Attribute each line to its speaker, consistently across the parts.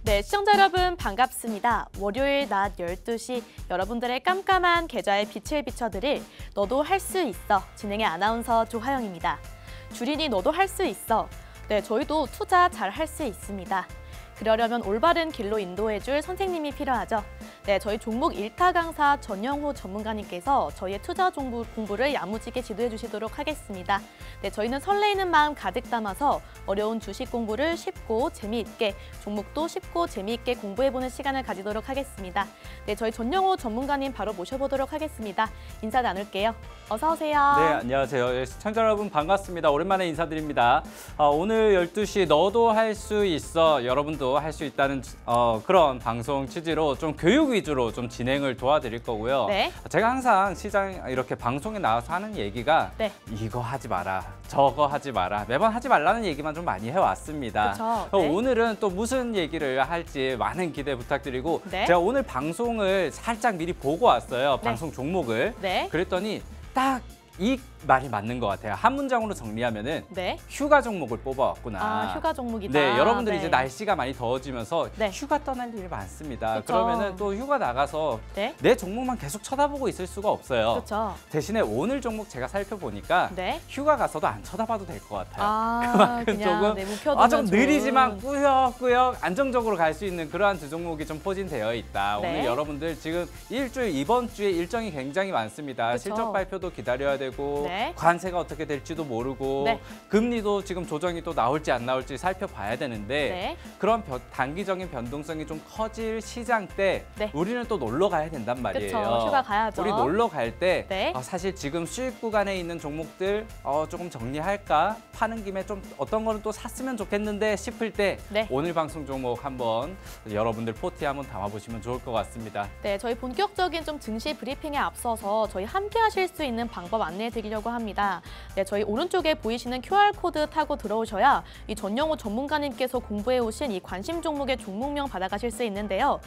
Speaker 1: 네, 시청자 여러분 반갑습니다. 월요일 낮 12시 여러분들의 깜깜한 계좌에 빛을 비춰드릴 너도 할 수 있어 진행의 아나운서 조하영입니다. 주린이 너도 할 수 있어. 네, 저희도 투자 잘 할 수 있습니다. 그러려면 올바른 길로 인도해줄 선생님이 필요하죠. 네, 저희 종목 1타 강사 전영호 전문가님께서 저희의 투자 공부를 야무지게 지도해 주시도록 하겠습니다. 네, 저희는 설레이는 마음 가득 담아서 어려운 주식 공부를 쉽고 재미있게, 종목도 쉽고 재미있게 공부해보는 시간을 가지도록 하겠습니다. 네, 저희 전영호 전문가님 바로 모셔보도록 하겠습니다. 인사 나눌게요. 어서 오세요.
Speaker 2: 네, 안녕하세요. 시청자 여러분 반갑습니다. 오랜만에 인사드립니다. 오늘 12시 너도 할 수 있어, 여러분도 할 수 있다는 그런 방송 취지로 좀 교육 위주로 좀 진행을 도와드릴 거고요.
Speaker 1: 네.
Speaker 2: 제가 항상 시장 이렇게 방송에 나와서 하는 얘기가
Speaker 1: 네.
Speaker 2: 이거 하지 마라, 저거 하지 마라, 매번 하지 말라는 얘기만 좀 많이 해왔습니다.
Speaker 1: 그쵸, 네.
Speaker 2: 오늘은 또 무슨 얘기를 할지 많은 기대 부탁드리고
Speaker 1: 네.
Speaker 2: 제가 오늘 방송을 살짝 미리 보고 왔어요.
Speaker 1: 네.
Speaker 2: 방송 종목을.
Speaker 1: 네.
Speaker 2: 그랬더니 딱 이 말이 맞는 것 같아요. 한 문장으로 정리하면은
Speaker 1: 네.
Speaker 2: 휴가 종목을 뽑아왔구나.
Speaker 1: 아, 휴가 종목이다.
Speaker 2: 네, 여러분들이
Speaker 1: 네.
Speaker 2: 이제 날씨가 많이 더워지면서
Speaker 1: 네.
Speaker 2: 휴가 떠날 일이 많습니다.
Speaker 1: 그쵸.
Speaker 2: 그러면은 또 휴가 나가서
Speaker 1: 네.
Speaker 2: 내 종목만 계속 쳐다보고 있을 수가 없어요.
Speaker 1: 그렇죠.
Speaker 2: 대신에 오늘 종목 제가 살펴보니까
Speaker 1: 네.
Speaker 2: 휴가 가서도 안 쳐다봐도 될 것 같아요.
Speaker 1: 그만큼
Speaker 2: 조금
Speaker 1: 네, 묵혀두면
Speaker 2: 좀 느리지만
Speaker 1: 좋은.
Speaker 2: 꾸역꾸역 안정적으로 갈 수 있는 그러한 두 종목이 좀 포진되어 있다.
Speaker 1: 네.
Speaker 2: 오늘 여러분들 지금 이번 주에 일정이 굉장히 많습니다.
Speaker 1: 그쵸.
Speaker 2: 실적 발표도 기다려야 되고
Speaker 1: 네.
Speaker 2: 관세가 어떻게 될지도 모르고
Speaker 1: 네.
Speaker 2: 금리도 지금 조정이 또 나올지 안 나올지 살펴봐야 되는데
Speaker 1: 네.
Speaker 2: 그런 단기적인 변동성이 좀 커질 시장 때
Speaker 1: 네.
Speaker 2: 우리는 또 놀러 가야 된단 말이에요.
Speaker 1: 그쵸, 휴가 가야죠.
Speaker 2: 우리 놀러 갈 때
Speaker 1: 네.
Speaker 2: 사실 지금 수익 구간에 있는 종목들 조금 정리할까? 파는 김에 좀 어떤 거는 또 샀으면 좋겠는데 싶을 때
Speaker 1: 네.
Speaker 2: 오늘 방송 종목 한번 여러분들 포트에 한번 담아보시면 좋을 것 같습니다.
Speaker 1: 네, 저희 본격적인 좀 증시 브리핑에 앞서서 저희 함께 하실 수 있는 방법 안내해 드리려고 합니다. 네, 저희 오른쪽에 보이시는 QR코드 타고 들어오셔야 이 전영호 전문가님께서 공부해 오신 이 관심 종목의 종목명 받아가실 수 있는데요.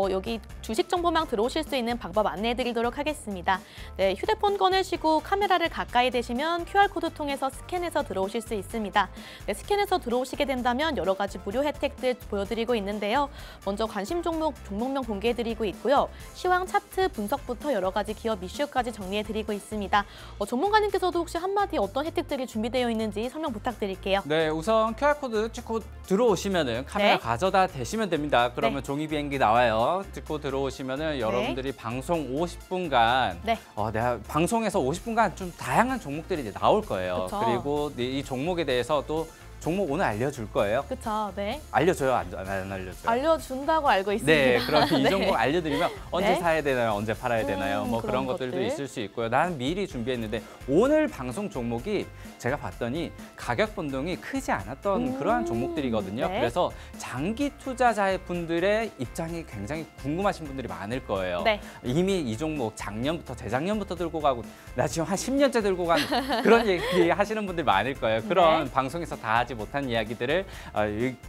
Speaker 1: 여기 주식 정보망 들어오실 수 있는 방법 안내해 드리도록 하겠습니다. 네, 휴대폰 꺼내시고 카메라를 가까이 대시면 QR코드 통해서 스캔해서 들어오실 수 있습니다. 네, 스캔해서 들어오시게 된다면 여러 가지 무료 혜택들 보여드리고 있는데요. 먼저 관심 종목명 공개해드리고 있고요. 시황 차트 분석부터 여러 가지 기업 이슈까지 정리해드리고 있습니다. 전문가님께서도 혹시 한마디 어떤 혜택들이 준비되어 있는지 설명 부탁드릴게요.
Speaker 2: 네, 우선 QR코드 찍고 들어오시면은 카메라
Speaker 1: 네.
Speaker 2: 가져다 대시면 됩니다. 그러면
Speaker 1: 네.
Speaker 2: 종이 비행기 나와요. 찍고 들어오시면은 여러분들이 방송 50분간
Speaker 1: 네.
Speaker 2: 내가 방송에서 50분간 좀 다양한 종목들이 이제 나올 거예요.
Speaker 1: 그쵸.
Speaker 2: 그리고 이 종목에 대해서 또 종목 오늘 알려줄 거예요.
Speaker 1: 그쵸, 네.
Speaker 2: 알려줘요? 안 알려줘요?
Speaker 1: 알려준다고 알고 있습니다.
Speaker 2: 네, 그럼 이
Speaker 1: 네.
Speaker 2: 종목 알려드리면 언제
Speaker 1: 네.
Speaker 2: 사야 되나요? 언제 팔아야 되나요? 뭐 그런 것들도
Speaker 1: 것들.
Speaker 2: 있을 수 있고요. 나는 미리 준비했는데 오늘 방송 종목이 제가 봤더니 가격 변동이 크지 않았던 그러한 종목들이거든요.
Speaker 1: 네.
Speaker 2: 그래서 장기 투자자의 분들의 입장이 굉장히 궁금하신 분들이 많을 거예요.
Speaker 1: 네.
Speaker 2: 이미 이 종목 작년부터 재작년부터 들고 가고 나 지금 한 10년째 들고 간 그런 얘기 하시는 분들 많을 거예요. 그런
Speaker 1: 네.
Speaker 2: 방송에서 다 하지 못한 이야기들을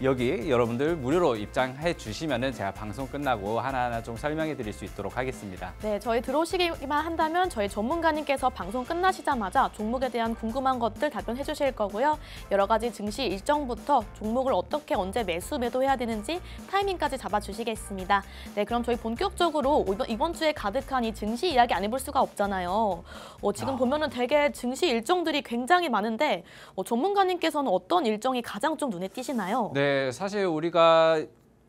Speaker 2: 여기 여러분들 무료로 입장해 주시면은 제가 방송 끝나고 하나하나 좀 설명해 드릴 수 있도록 하겠습니다.
Speaker 1: 네, 저희 들어오시기만 한다면 저희 전문가님께서 방송 끝나시자마자 종목에 대한 궁금한 것들 답변해 주실 거고요. 여러 가지 증시 일정부터 종목을 어떻게 언제 매수 매도해야 되는지 타이밍까지 잡아주시겠습니다. 네, 그럼 저희 본격적으로 이번 주에 가득한 이 증시 이야기 안 해볼 수가 없잖아요. 지금 보면은 되게 증시 일정들이 굉장히 많은데 전문가님께서는 어떤 일정이 가장 좀 눈에 띄시나요?
Speaker 2: 네, 사실 우리가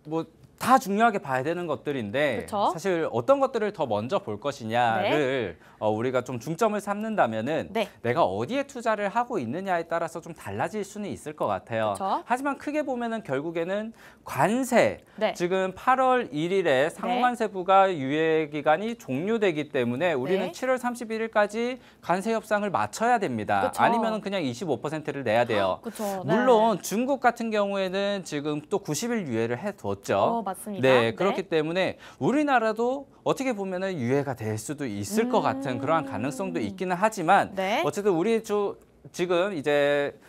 Speaker 2: 뭐 다 중요하게 봐야 되는 것들인데
Speaker 1: 그쵸?
Speaker 2: 사실 어떤 것들을 더 먼저 볼 것이냐를 우리가 좀 중점을 삼는다면은
Speaker 1: 네.
Speaker 2: 내가 어디에 투자를 하고 있느냐에 따라서 좀 달라질 수는 있을 것 같아요.
Speaker 1: 그쵸?
Speaker 2: 하지만 크게 보면은 결국에는 관세,
Speaker 1: 네.
Speaker 2: 지금 8월 1일에 상호관세부가 유예 기간이 종료되기 때문에 우리는
Speaker 1: 네.
Speaker 2: 7월 31일까지 관세 협상을 마쳐야 됩니다.
Speaker 1: 그쵸?
Speaker 2: 아니면은 그냥 25%를 내야 돼요.
Speaker 1: 그쵸, 네.
Speaker 2: 물론 중국 같은 경우에는 지금 또 90일 유예를 해뒀죠.
Speaker 1: 맞습니다.
Speaker 2: 네, 그렇기 때문에 우리나라도 어떻게 보면은 유예가 될 수도 있을 것 같은 그러한 가능성도 있기는 하지만
Speaker 1: 네.
Speaker 2: 어쨌든 우리 지금 이제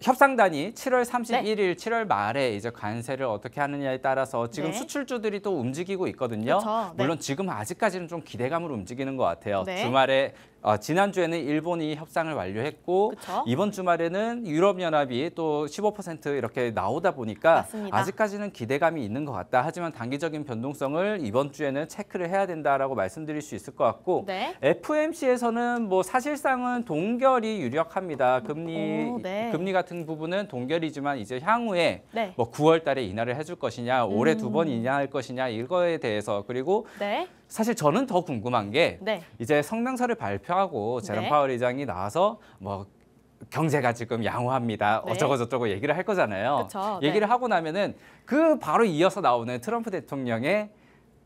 Speaker 2: 협상단이 7월 31일, 7월 말에 이제 관세를 어떻게 하느냐에 따라서 지금
Speaker 1: 네.
Speaker 2: 수출주들이 또 움직이고 있거든요.
Speaker 1: 그쵸, 네.
Speaker 2: 물론 지금 아직까지는 좀 기대감으로 움직이는 것 같아요.
Speaker 1: 네.
Speaker 2: 주말에 지난주에는 일본이 협상을 완료했고
Speaker 1: 그쵸?
Speaker 2: 이번 주말에는 유럽연합이 또 15% 이렇게 나오다 보니까
Speaker 1: 맞습니다.
Speaker 2: 아직까지는 기대감이 있는 것 같다. 하지만 단기적인 변동성을 이번 주에는 체크를 해야 된다라고 말씀드릴 수 있을 것 같고
Speaker 1: 네.
Speaker 2: FOMC에서는 뭐 사실상은 동결이 유력합니다. 금리 같은 부분은 동결이지만 이제 향후에
Speaker 1: 네.
Speaker 2: 뭐 9월 달에 인하를 해줄 것이냐, 올해 2번 인하할 것이냐 이거에 대해서 그리고
Speaker 1: 네.
Speaker 2: 사실 저는 더 궁금한 게
Speaker 1: 네.
Speaker 2: 이제 성명서를 발표하고 제롬
Speaker 1: 네.
Speaker 2: 파월 의장이 나와서 뭐 경제가 지금 양호합니다.
Speaker 1: 네.
Speaker 2: 어쩌고 저쩌고 얘기를 할 거잖아요.
Speaker 1: 그쵸,
Speaker 2: 얘기를
Speaker 1: 네.
Speaker 2: 하고 나면은 그 바로 이어서 나오는 트럼프 대통령의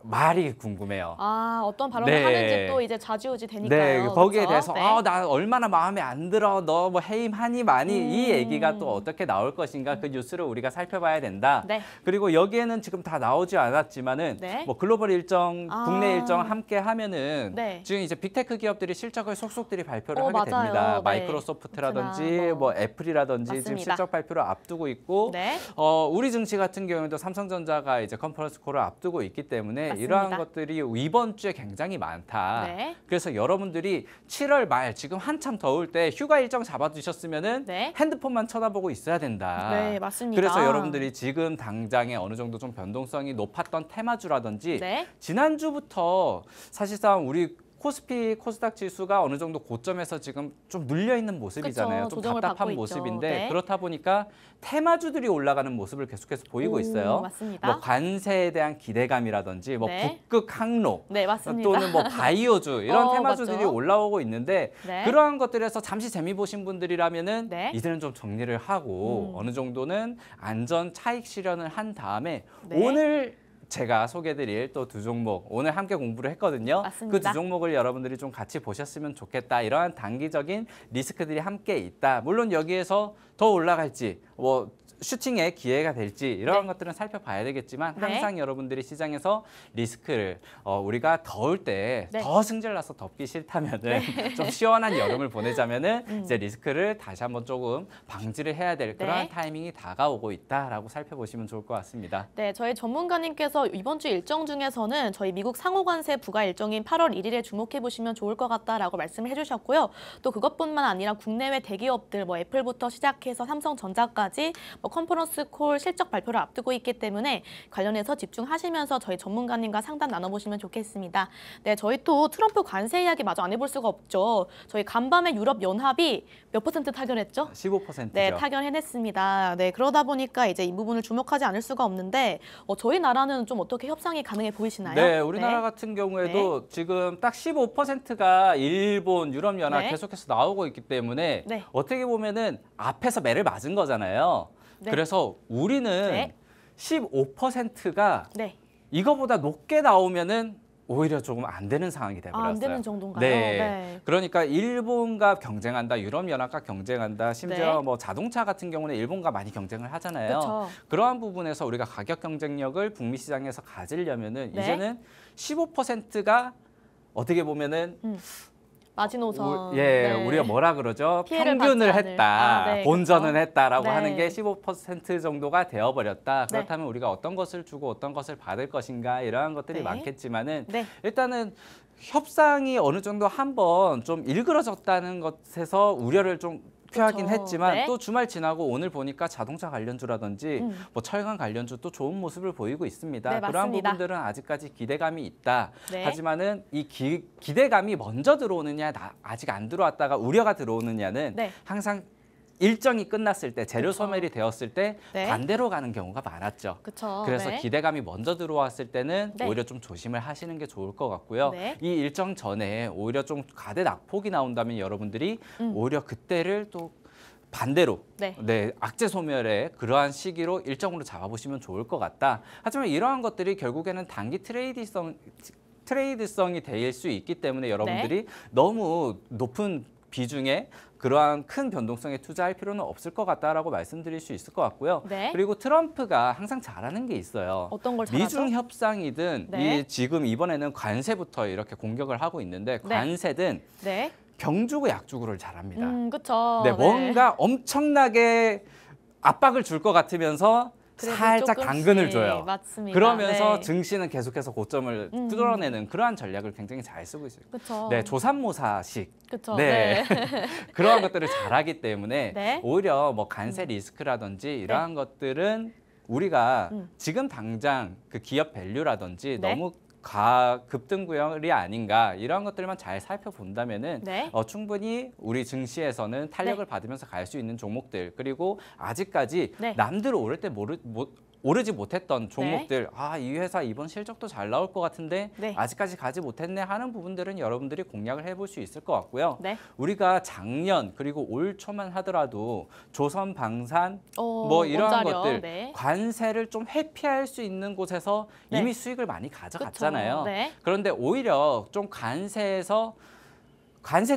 Speaker 2: 말이 궁금해요.
Speaker 1: 어떤 발언을
Speaker 2: 네.
Speaker 1: 하는지 또 이제 좌지우지 되니까요.
Speaker 2: 네, 거기에
Speaker 1: 그쵸?
Speaker 2: 대해서
Speaker 1: 네.
Speaker 2: 나 얼마나 마음에 안 들어. 너 뭐 해임하니 마니 이 얘기가 또 어떻게 나올 것인가 그 뉴스를 우리가 살펴봐야 된다.
Speaker 1: 네.
Speaker 2: 그리고 여기에는 지금 다 나오지 않았지만은
Speaker 1: 네.
Speaker 2: 뭐 글로벌 일정, 국내 일정 함께 하면은
Speaker 1: 네.
Speaker 2: 지금 이제 빅테크 기업들이 실적을 속속들이 발표를 하게
Speaker 1: 맞아요.
Speaker 2: 됩니다.
Speaker 1: 네.
Speaker 2: 마이크로소프트라든지 뭐 애플이라든지 지금
Speaker 1: 맞습니다.
Speaker 2: 실적 발표를 앞두고 있고
Speaker 1: 네.
Speaker 2: 우리 증시 같은 경우에도 삼성전자가 이제 컨퍼런스 콜을 앞두고 있기 때문에
Speaker 1: 맞습니다.
Speaker 2: 이러한 것들이 이번 주에 굉장히 많다.
Speaker 1: 네.
Speaker 2: 그래서 여러분들이 7월 말 지금 한참 더울 때 휴가 일정 잡아두셨으면은
Speaker 1: 네.
Speaker 2: 핸드폰만 쳐다보고 있어야 된다.
Speaker 1: 네, 맞습니다.
Speaker 2: 그래서 여러분들이 지금 당장에 어느 정도 좀 변동성이 높았던 테마주라든지
Speaker 1: 네.
Speaker 2: 지난주부터 사실상 우리 코스피, 코스닥 지수가 어느 정도 고점에서 지금 좀 눌려 있는 모습이잖아요.
Speaker 1: 그쵸,
Speaker 2: 좀
Speaker 1: 조정을 받고
Speaker 2: 답답한
Speaker 1: 있죠.
Speaker 2: 모습인데
Speaker 1: 네.
Speaker 2: 그렇다 보니까 테마주들이 올라가는 모습을 계속해서 보이고 있어요.
Speaker 1: 맞습니다.
Speaker 2: 뭐 관세에 대한 기대감이라든지 뭐
Speaker 1: 네.
Speaker 2: 북극 항로
Speaker 1: 네, 맞습니다.
Speaker 2: 또는 뭐 바이오주 이런 테마주들이
Speaker 1: 맞죠.
Speaker 2: 올라오고 있는데
Speaker 1: 네.
Speaker 2: 그러한 것들에서 잠시 재미 보신 분들이라면은
Speaker 1: 네.
Speaker 2: 이제는 좀 정리를 하고 어느 정도는 안전 차익 실현을 한 다음에
Speaker 1: 네.
Speaker 2: 오늘 제가 소개해드릴 또 두 종목 오늘 함께 공부를 했거든요.
Speaker 1: 맞습니다.
Speaker 2: 그 두 종목을 여러분들이 좀 같이 보셨으면 좋겠다. 이러한 단기적인 리스크들이 함께 있다. 물론 여기에서 더 올라갈지 뭐 슈팅의 기회가 될지 이런
Speaker 1: 네.
Speaker 2: 것들은 살펴봐야 되겠지만
Speaker 1: 네.
Speaker 2: 항상 여러분들이 시장에서 리스크를 우리가 더울 때
Speaker 1: 네.
Speaker 2: 더 승질나서 덥기 싫다면은 좀 시원한 여름을 보내자면은 이제 리스크를 다시 한번 조금 방지를 해야 될 그러한
Speaker 1: 네.
Speaker 2: 타이밍이 다가오고 있다라고 살펴보시면 좋을 것 같습니다.
Speaker 1: 네, 저희 전문가님께서 이번 주 일정 중에서는 저희 미국 상호관세 부과 일정인 8월 1일에 주목해 보시면 좋을 것 같다라고 말씀을 해주셨고요. 또 그것뿐만 아니라 국내외 대기업들 뭐 애플부터 시작해서 삼성전자까지 뭐 컨퍼런스 콜 실적 발표를 앞두고 있기 때문에 관련해서 집중하시면서 저희 전문가님과 상담 나눠보시면 좋겠습니다. 네, 저희 또 트럼프 관세 이야기 마저 안 해볼 수가 없죠. 저희 간밤에 유럽 연합이 몇 % 타결했죠?
Speaker 2: 15%죠.
Speaker 1: 네, 타결해냈습니다. 네, 그러다 보니까 이제 이 부분을 주목하지 않을 수가 없는데 저희 나라는 좀 어떻게 협상이 가능해 보이시나요?
Speaker 2: 네, 우리나라
Speaker 1: 네.
Speaker 2: 같은 경우에도 지금 딱 15%가 일본, 유럽연합
Speaker 1: 네.
Speaker 2: 계속해서 나오고 있기 때문에
Speaker 1: 네.
Speaker 2: 어떻게 보면은 앞에서 매를 맞은 거잖아요.
Speaker 1: 네.
Speaker 2: 그래서 우리는
Speaker 1: 네.
Speaker 2: 15%가
Speaker 1: 네.
Speaker 2: 이거보다 높게 나오면은 오히려 조금 안 되는 상황이 돼버렸어요.
Speaker 1: 안 되는 정도인가요?
Speaker 2: 네.
Speaker 1: 네.
Speaker 2: 그러니까 일본과 경쟁한다, 유럽연합과 경쟁한다, 심지어
Speaker 1: 네.
Speaker 2: 뭐 자동차 같은 경우는 일본과 많이 경쟁을 하잖아요.
Speaker 1: 그쵸.
Speaker 2: 그러한 부분에서 우리가 가격 경쟁력을 북미 시장에서 가지려면은
Speaker 1: 네.
Speaker 2: 이제는 15%가 어떻게 보면은
Speaker 1: 마지노선.
Speaker 2: 예, 우리가 뭐라 그러죠?
Speaker 1: 피해를
Speaker 2: 평균을
Speaker 1: 받지 않을.
Speaker 2: 했다,
Speaker 1: 네,
Speaker 2: 본전은
Speaker 1: 그렇죠.
Speaker 2: 했다라고
Speaker 1: 네.
Speaker 2: 하는 게 15% 정도가 되어버렸다.
Speaker 1: 네.
Speaker 2: 그렇다면 우리가 어떤 것을 주고 어떤 것을 받을 것인가 이러한 것들이
Speaker 1: 네.
Speaker 2: 많겠지만은
Speaker 1: 네.
Speaker 2: 일단은 협상이 어느 정도 한번 좀 일그러졌다는 것에서 우려를 좀 표하긴
Speaker 1: 그렇죠.
Speaker 2: 했지만
Speaker 1: 네.
Speaker 2: 또 주말 지나고 오늘 보니까 자동차 관련주라든지 뭐 철강 관련주 또 좋은 모습을 보이고 있습니다.
Speaker 1: 네,
Speaker 2: 그러한
Speaker 1: 맞습니다.
Speaker 2: 부분들은 아직까지 기대감이 있다.
Speaker 1: 네.
Speaker 2: 하지만은 이 기대감이 먼저 들어오느냐 아직 안 들어왔다가 우려가 들어오느냐는
Speaker 1: 네.
Speaker 2: 항상 일정이 끝났을 때 재료
Speaker 1: 그쵸.
Speaker 2: 소멸이 되었을 때
Speaker 1: 네.
Speaker 2: 반대로 가는 경우가 많았죠.
Speaker 1: 그렇죠.
Speaker 2: 그래서
Speaker 1: 네.
Speaker 2: 기대감이 먼저 들어왔을 때는
Speaker 1: 네.
Speaker 2: 오히려 좀 조심을 하시는 게 좋을 것 같고요.
Speaker 1: 네.
Speaker 2: 이 일정 전에 오히려 좀 가대 낙폭이 나온다면 여러분들이 오히려 그때를 또 반대로
Speaker 1: 네.
Speaker 2: 악재 소멸의 그러한 시기로 일정으로 잡아보시면 좋을 것 같다. 하지만 이러한 것들이 결국에는 단기 트레이드성이 될 수 있기 때문에 여러분들이 너무 높은 비중의 그러한 큰 변동성에 투자할 필요는 없을 것 같다라고 말씀드릴 수 있을 것 같고요.
Speaker 1: 네.
Speaker 2: 그리고 트럼프가 항상 잘하는 게 있어요.
Speaker 1: 어떤 걸 잘하죠?
Speaker 2: 미중 협상이든
Speaker 1: 네.
Speaker 2: 지금 이번에는 관세부터 이렇게 공격을 하고 있는데
Speaker 1: 네.
Speaker 2: 관세든
Speaker 1: 네.
Speaker 2: 병주고 약주고를 잘합니다.
Speaker 1: 그렇죠.
Speaker 2: 네, 뭔가 엄청나게 압박을 줄 것 같으면서
Speaker 1: 그래도
Speaker 2: 살짝
Speaker 1: 조금씩.
Speaker 2: 당근을 줘요.
Speaker 1: 맞습니다.
Speaker 2: 그러면서
Speaker 1: 네.
Speaker 2: 증시는 계속해서 고점을 뚫어내는 그러한 전략을 굉장히 잘 쓰고 있어요.
Speaker 1: 그쵸.
Speaker 2: 네, 조삼모사식.
Speaker 1: 그쵸.
Speaker 2: 네. 그러한 것들을 잘하기 때문에
Speaker 1: 네.
Speaker 2: 오히려 뭐 관세 리스크라든지 이러한 것들은 우리가 지금 당장 그 기업 밸류라든지
Speaker 1: 네.
Speaker 2: 너무 급등구열이 아닌가 이런 것들만 잘 살펴본다면은
Speaker 1: 네.
Speaker 2: 충분히 우리 증시에서는 탄력을 받으면서 갈 수 있는 종목들 그리고 아직까지
Speaker 1: 네.
Speaker 2: 남들 오를 때 오르지 못했던 종목들 이 회사 이번 실적도 잘 나올 것 같은데
Speaker 1: 네.
Speaker 2: 아직까지 가지 못했네 하는 부분들은 여러분들이 공략을 해볼 수 있을 것 같고요.
Speaker 1: 네.
Speaker 2: 우리가 작년 그리고 올 초만 하더라도 조선 방산 뭐 이러한
Speaker 1: 원자력,
Speaker 2: 것들
Speaker 1: 네.
Speaker 2: 관세를 좀 회피할 수 있는 곳에서
Speaker 1: 네.
Speaker 2: 이미 수익을 많이 가져갔잖아요.
Speaker 1: 그쵸. 네.
Speaker 2: 그런데 오히려 좀 관세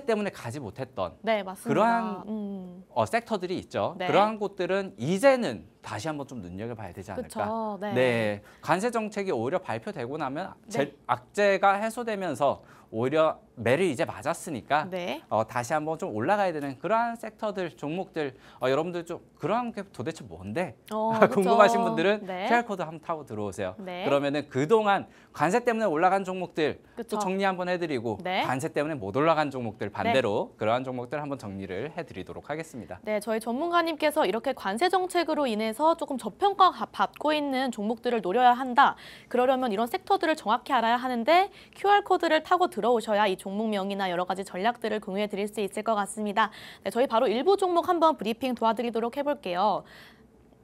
Speaker 2: 때문에 가지 못했던
Speaker 1: 네, 맞습니다.
Speaker 2: 그러한 섹터들이 있죠.
Speaker 1: 네.
Speaker 2: 그러한 곳들은 이제는 다시 한번 좀 눈여겨봐야 되지 않을까.
Speaker 1: 그쵸. 네.
Speaker 2: 네, 관세 정책이 오히려 발표되고 나면
Speaker 1: 네.
Speaker 2: 악재가 해소되면서 오히려 매를 이제 맞았으니까
Speaker 1: 네.
Speaker 2: 다시 한번 좀 올라가야 되는 그러한 섹터들, 종목들 여러분들 좀 그러한 게 도대체 뭔데? 궁금하신 분들은
Speaker 1: 네.
Speaker 2: QR코드 한번 타고 들어오세요.
Speaker 1: 네.
Speaker 2: 그러면은 그동안 관세 때문에 올라간 종목들
Speaker 1: 그쵸.
Speaker 2: 또 정리 한번 해드리고
Speaker 1: 네.
Speaker 2: 관세 때문에 못 올라간 종목들 반대로 그러한 종목들 한번 정리를 해드리도록 하겠습니다.
Speaker 1: 네, 저희 전문가님께서 이렇게 관세 정책으로 인해서 조금 저평가 받고 있는 종목들을 노려야 한다. 그러려면 이런 섹터들을 정확히 알아야 하는데 QR코드를 타고 들어오셔야 이 종목명이나 여러 가지 전략들을 공유해 드릴 수 있을 것 같습니다. 네, 저희 바로 일부 종목 한번 브리핑 도와드리도록 해볼게요.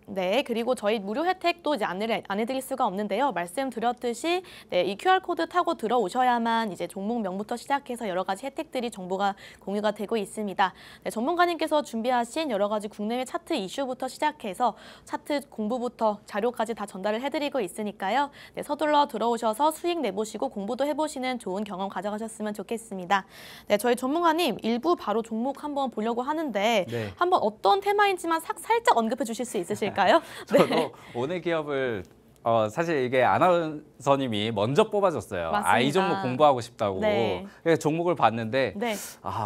Speaker 1: 네, 그리고 저희 무료 혜택도 이제 안내를 안 해드릴 수가 없는데요. 말씀드렸듯이 네, 이 QR코드 타고 들어오셔야만 이제 종목명부터 시작해서 여러 가지 혜택들이 정보가 공유가 되고 있습니다. 네, 전문가님께서 준비하신 여러 가지 국내외 차트 이슈부터 시작해서 차트 공부부터 자료까지 다 전달을 해드리고 있으니까요. 네, 서둘러 들어오셔서 수익 내보시고 공부도 해보시는 좋은 경험 가져가셨으면 좋겠습니다. 네, 저희 전문가님 일부 바로 종목 한번 보려고 하는데
Speaker 2: 네.
Speaker 1: 한번 어떤 테마인지만 살짝 언급해 주실 수 있으실까요?
Speaker 2: 저도 오늘 기업을 사실 이게 아나운서님이 먼저 뽑아줬어요.
Speaker 1: 맞습니다.
Speaker 2: 이 종목 공부하고 싶다고.
Speaker 1: 네.
Speaker 2: 그래서 종목을 봤는데
Speaker 1: 네.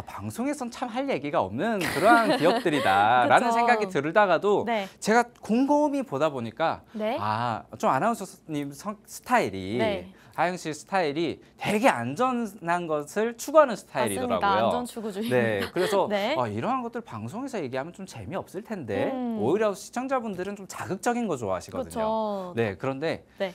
Speaker 2: 방송에선 참 할 얘기가 없는 그러한 기업들이다라는
Speaker 1: 그쵸.
Speaker 2: 생각이 들다가도
Speaker 1: 네.
Speaker 2: 제가 곰곰이 보다 보니까
Speaker 1: 네.
Speaker 2: 좀 아나운서님 스타일이
Speaker 1: 네.
Speaker 2: 하영 씨 스타일이 되게 안전한 것을 추구하는 스타일이더라고요.
Speaker 1: 맞습니다. 안전 추구주의.
Speaker 2: 네, 그래서
Speaker 1: 네.
Speaker 2: 이러한 것들 방송에서 얘기하면 좀 재미없을 텐데
Speaker 1: 음.
Speaker 2: 오히려 시청자분들은 좀 자극적인 거 좋아하시거든요.
Speaker 1: 그렇죠.
Speaker 2: 네, 그런데
Speaker 1: 네.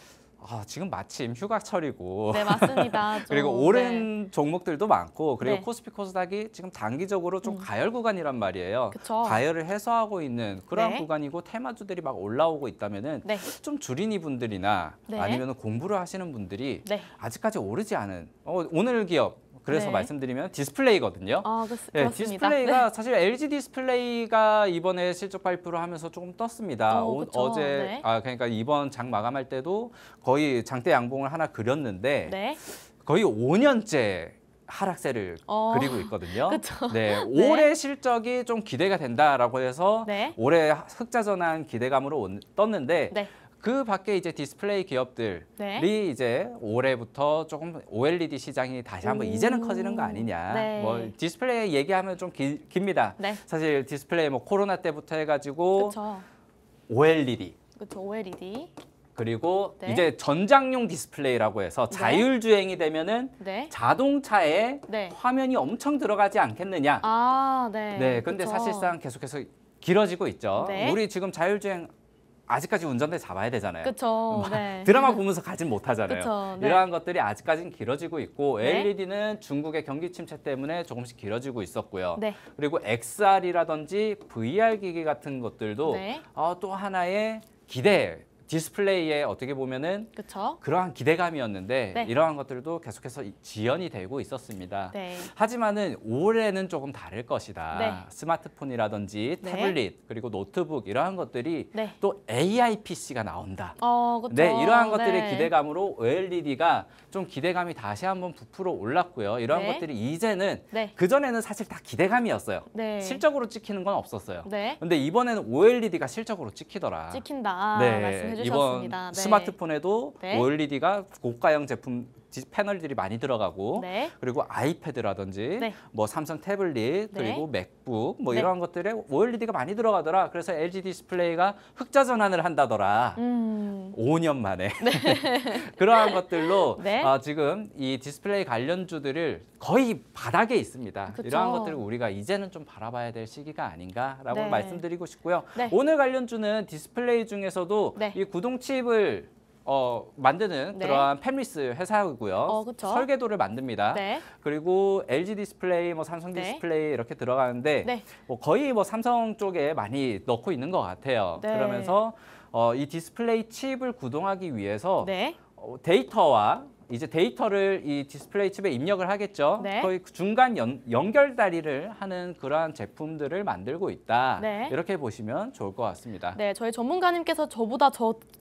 Speaker 2: 지금 마침 휴가철이고
Speaker 1: 네, 맞습니다. 좀,
Speaker 2: 그리고 오른 종목들도 많고 그리고
Speaker 1: 네.
Speaker 2: 코스피 코스닥이 지금 단기적으로 좀 가열 구간이란 말이에요.
Speaker 1: 그쵸.
Speaker 2: 가열을 해소하고 있는 그런
Speaker 1: 네.
Speaker 2: 구간이고 테마주들이 막 올라오고 있다면은
Speaker 1: 네.
Speaker 2: 좀 주린이 분들이나
Speaker 1: 네.
Speaker 2: 아니면 공부를 하시는 분들이
Speaker 1: 네.
Speaker 2: 아직까지 오르지 않은 오늘 기업 그래서
Speaker 1: 네.
Speaker 2: 말씀드리면 디스플레이거든요.
Speaker 1: 그렇습니다.
Speaker 2: 네, 디스플레이가 사실 LG 디스플레이가 이번에 실적 발표를 하면서 조금 떴습니다.
Speaker 1: 그쵸.
Speaker 2: 어제
Speaker 1: 네.
Speaker 2: 그러니까 이번 장 마감할 때도 거의 장대 양봉을 하나 그렸는데
Speaker 1: 네.
Speaker 2: 거의 5년째 하락세를 그리고 있거든요.
Speaker 1: 그쵸.
Speaker 2: 네,
Speaker 1: 네.
Speaker 2: 올해 실적이 좀 기대가 된다라고 해서
Speaker 1: 네.
Speaker 2: 올해 흑자전환 기대감으로 떴는데
Speaker 1: 네.
Speaker 2: 그 밖에 이제 디스플레이 기업들이
Speaker 1: 네.
Speaker 2: 이제 올해부터 조금 OLED 시장이 다시 한번 이제는 커지는 거 아니냐.
Speaker 1: 네.
Speaker 2: 뭐 디스플레이 얘기하면 좀 깁니다.
Speaker 1: 네.
Speaker 2: 사실 디스플레이 뭐 코로나 때부터 해가지고
Speaker 1: 그렇죠.
Speaker 2: OLED
Speaker 1: 그렇죠. OLED.
Speaker 2: 그리고
Speaker 1: 네.
Speaker 2: 이제 전장용 디스플레이라고 해서
Speaker 1: 네.
Speaker 2: 자율주행이 되면은
Speaker 1: 네.
Speaker 2: 자동차에
Speaker 1: 네.
Speaker 2: 화면이 엄청 들어가지 않겠느냐.
Speaker 1: 네.
Speaker 2: 네, 근데
Speaker 1: 그쵸.
Speaker 2: 사실상 계속해서 길어지고 있죠.
Speaker 1: 네.
Speaker 2: 우리 지금 자율주행 아직까지 운전대 잡아야 되잖아요.
Speaker 1: 그렇죠. 네.
Speaker 2: 드라마 보면서 가진 못하잖아요.
Speaker 1: 그쵸, 네.
Speaker 2: 이러한 것들이 아직까지는 길어지고 있고
Speaker 1: 네.
Speaker 2: LED는 중국의 경기 침체 때문에 조금씩 길어지고 있었고요.
Speaker 1: 네.
Speaker 2: 그리고 XR이라든지 VR 기기 같은 것들도
Speaker 1: 네.
Speaker 2: 또 하나의 기대 디스플레이에 어떻게 보면은
Speaker 1: 그렇죠.
Speaker 2: 그러한 기대감이었는데
Speaker 1: 네.
Speaker 2: 이러한 것들도 계속해서 지연이 되고 있었습니다.
Speaker 1: 네.
Speaker 2: 하지만은 올해는 조금 다를 것이다.
Speaker 1: 네.
Speaker 2: 스마트폰이라든지
Speaker 1: 네.
Speaker 2: 태블릿 그리고 노트북 이러한 것들이
Speaker 1: 네.
Speaker 2: 또 AI PC가 나온다.
Speaker 1: 그렇죠.
Speaker 2: 네, 이러한 것들의
Speaker 1: 네.
Speaker 2: 기대감으로 OLED가 좀 기대감이 다시 한번 부풀어 올랐고요. 이러한
Speaker 1: 네.
Speaker 2: 것들이 이제는
Speaker 1: 네.
Speaker 2: 그전에는 사실 다 기대감이었어요.
Speaker 1: 네.
Speaker 2: 실적으로 찍히는 건 없었어요.
Speaker 1: 네.
Speaker 2: 근데 이번에는 OLED가 실적으로 찍히더라.
Speaker 1: 찍힌다.
Speaker 2: 네,
Speaker 1: 말씀해
Speaker 2: 이번
Speaker 1: 주셨습니다. 네.
Speaker 2: 스마트폰에도
Speaker 1: 네.
Speaker 2: OLED가 고가형 제품 패널들이 많이 들어가고
Speaker 1: 네.
Speaker 2: 그리고 아이패드라든지
Speaker 1: 네.
Speaker 2: 뭐 삼성 태블릿
Speaker 1: 네.
Speaker 2: 그리고 맥북 뭐
Speaker 1: 네.
Speaker 2: 이런 것들에 OLED가 많이 들어가더라. 그래서 LG 디스플레이가 흑자 전환을 한다더라. 5년 만에 그러한 것들로
Speaker 1: 네.
Speaker 2: 지금 이 디스플레이 관련주들을 거의 바닥에 있습니다.
Speaker 1: 그쵸.
Speaker 2: 이러한 것들을 우리가 이제는 좀 바라봐야 될 시기가 아닌가라고
Speaker 1: 네.
Speaker 2: 말씀드리고 싶고요.
Speaker 1: 네.
Speaker 2: 오늘 관련주는 디스플레이 중에서도
Speaker 1: 네.
Speaker 2: 이 구동 칩을 만드는
Speaker 1: 네.
Speaker 2: 그러한 팹리스 회사고요.
Speaker 1: 그쵸.
Speaker 2: 설계도를 만듭니다.
Speaker 1: 네.
Speaker 2: 그리고 LG 디스플레이, 뭐 삼성
Speaker 1: 네.
Speaker 2: 디스플레이 이렇게 들어가는데
Speaker 1: 네.
Speaker 2: 뭐 거의 뭐 삼성 쪽에 많이 넣고 있는 것 같아요.
Speaker 1: 네.
Speaker 2: 그러면서 이 디스플레이 칩을 구동하기 위해서
Speaker 1: 네.
Speaker 2: 데이터와 이제 데이터를 이 디스플레이 칩에 입력을 하겠죠.
Speaker 1: 네.
Speaker 2: 거의 중간 연결다리를 하는 그러한 제품들을 만들고 있다.
Speaker 1: 네.
Speaker 2: 이렇게 보시면 좋을 것 같습니다.
Speaker 1: 네, 저희 전문가님께서 저보다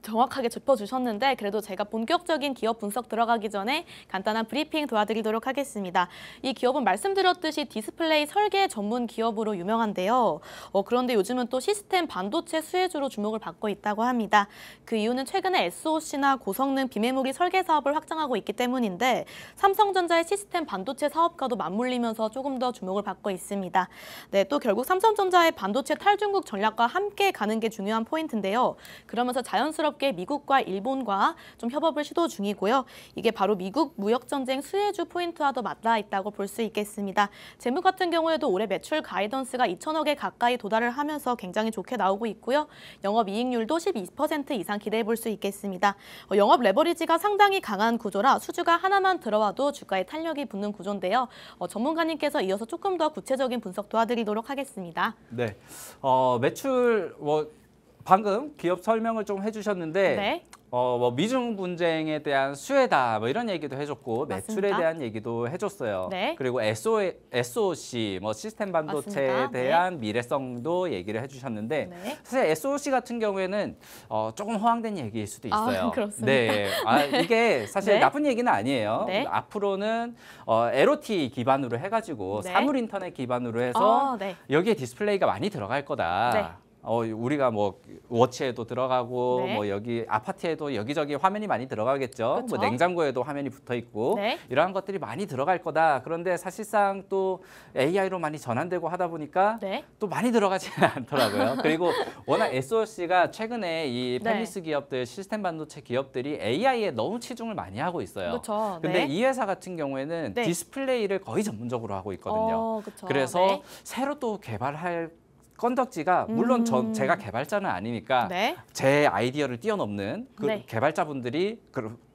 Speaker 1: 정확하게 짚어주셨는데 그래도 제가 본격적인 기업 분석 들어가기 전에 간단한 브리핑 도와드리도록 하겠습니다. 이 기업은 말씀드렸듯이 디스플레이 설계 전문 기업으로 유명한데요. 그런데 요즘은 또 시스템 반도체 수혜주로 주목을 받고 있다고 합니다. 그 이유는 최근에 SoC나 고성능 비메모리 설계 사업을 확장하고 있기 때문인데 삼성전자의 시스템 반도체 사업과도 맞물리면서 조금 더 주목을 받고 있습니다. 네, 또 결국 삼성전자의 반도체 탈중국 전략과 함께 가는 게 중요한 포인트인데요. 그러면서 자연스럽게 미국과 일본과 좀 협업을 시도 중이고요. 이게 바로 미국 무역전쟁 수혜주 포인트와도 맞닿아 있다고 볼 수 있겠습니다. 재무 같은 경우에도 올해 매출 가이던스가 2천억에 가까이 도달을 하면서 굉장히 좋게 나오고 있고요. 영업이익률도 12% 이상 기대해 볼 수 있겠습니다. 영업 레버리지가 상당히 강한 구조라 수주가 하나만 들어와도 주가에 탄력이 붙는 구조인데요. 전문가님께서 이어서 조금 더 구체적인 분석 도와드리도록 하겠습니다.
Speaker 2: 네, 매출 방금 기업 설명을 좀 해주셨는데
Speaker 1: 네.
Speaker 2: 미중 분쟁에 대한 수혜다 뭐 이런 얘기도 해줬고
Speaker 1: 맞습니다.
Speaker 2: 매출에 대한 얘기도 해줬어요.
Speaker 1: 네.
Speaker 2: 그리고 SoC 뭐 시스템 반도체에
Speaker 1: 맞습니다.
Speaker 2: 대한 미래성도 얘기를 해주셨는데
Speaker 1: 네.
Speaker 2: 사실 SoC 같은 경우에는 조금 허황된 얘기일 수도 있어요.
Speaker 1: 그렇습니까?
Speaker 2: 네, 이게 사실
Speaker 1: 네.
Speaker 2: 나쁜 얘기는 아니에요.
Speaker 1: 네.
Speaker 2: 앞으로는 LOT 기반으로 해가지고
Speaker 1: 네.
Speaker 2: 사물 인터넷 기반으로 해서
Speaker 1: 네.
Speaker 2: 여기에 디스플레이가 많이 들어갈 거다.
Speaker 1: 네.
Speaker 2: 우리가 뭐 워치에도 들어가고
Speaker 1: 네.
Speaker 2: 뭐 여기 아파트에도 여기저기 화면이 많이 들어가겠죠.
Speaker 1: 그쵸.
Speaker 2: 뭐 냉장고에도 화면이 붙어 있고
Speaker 1: 네.
Speaker 2: 이러한 것들이 많이 들어갈 거다. 그런데 사실상 또 AI로 많이 전환되고 하다 보니까
Speaker 1: 네.
Speaker 2: 또 많이 들어가지는 않더라고요. 그리고 워낙 SoC가 최근에 이
Speaker 1: 네.
Speaker 2: 팹리스 기업들, 시스템 반도체 기업들이 AI에 너무 치중을 많이 하고 있어요.
Speaker 1: 그렇죠.
Speaker 2: 근데
Speaker 1: 네.
Speaker 2: 이 회사 같은 경우에는
Speaker 1: 네.
Speaker 2: 디스플레이를 거의 전문적으로 하고 있거든요.
Speaker 1: 그쵸.
Speaker 2: 그래서
Speaker 1: 네.
Speaker 2: 새로 또 개발할 건덕지가 물론 제가 개발자는 아니니까
Speaker 1: 네.
Speaker 2: 제 아이디어를 뛰어넘는 그
Speaker 1: 네.
Speaker 2: 개발자분들이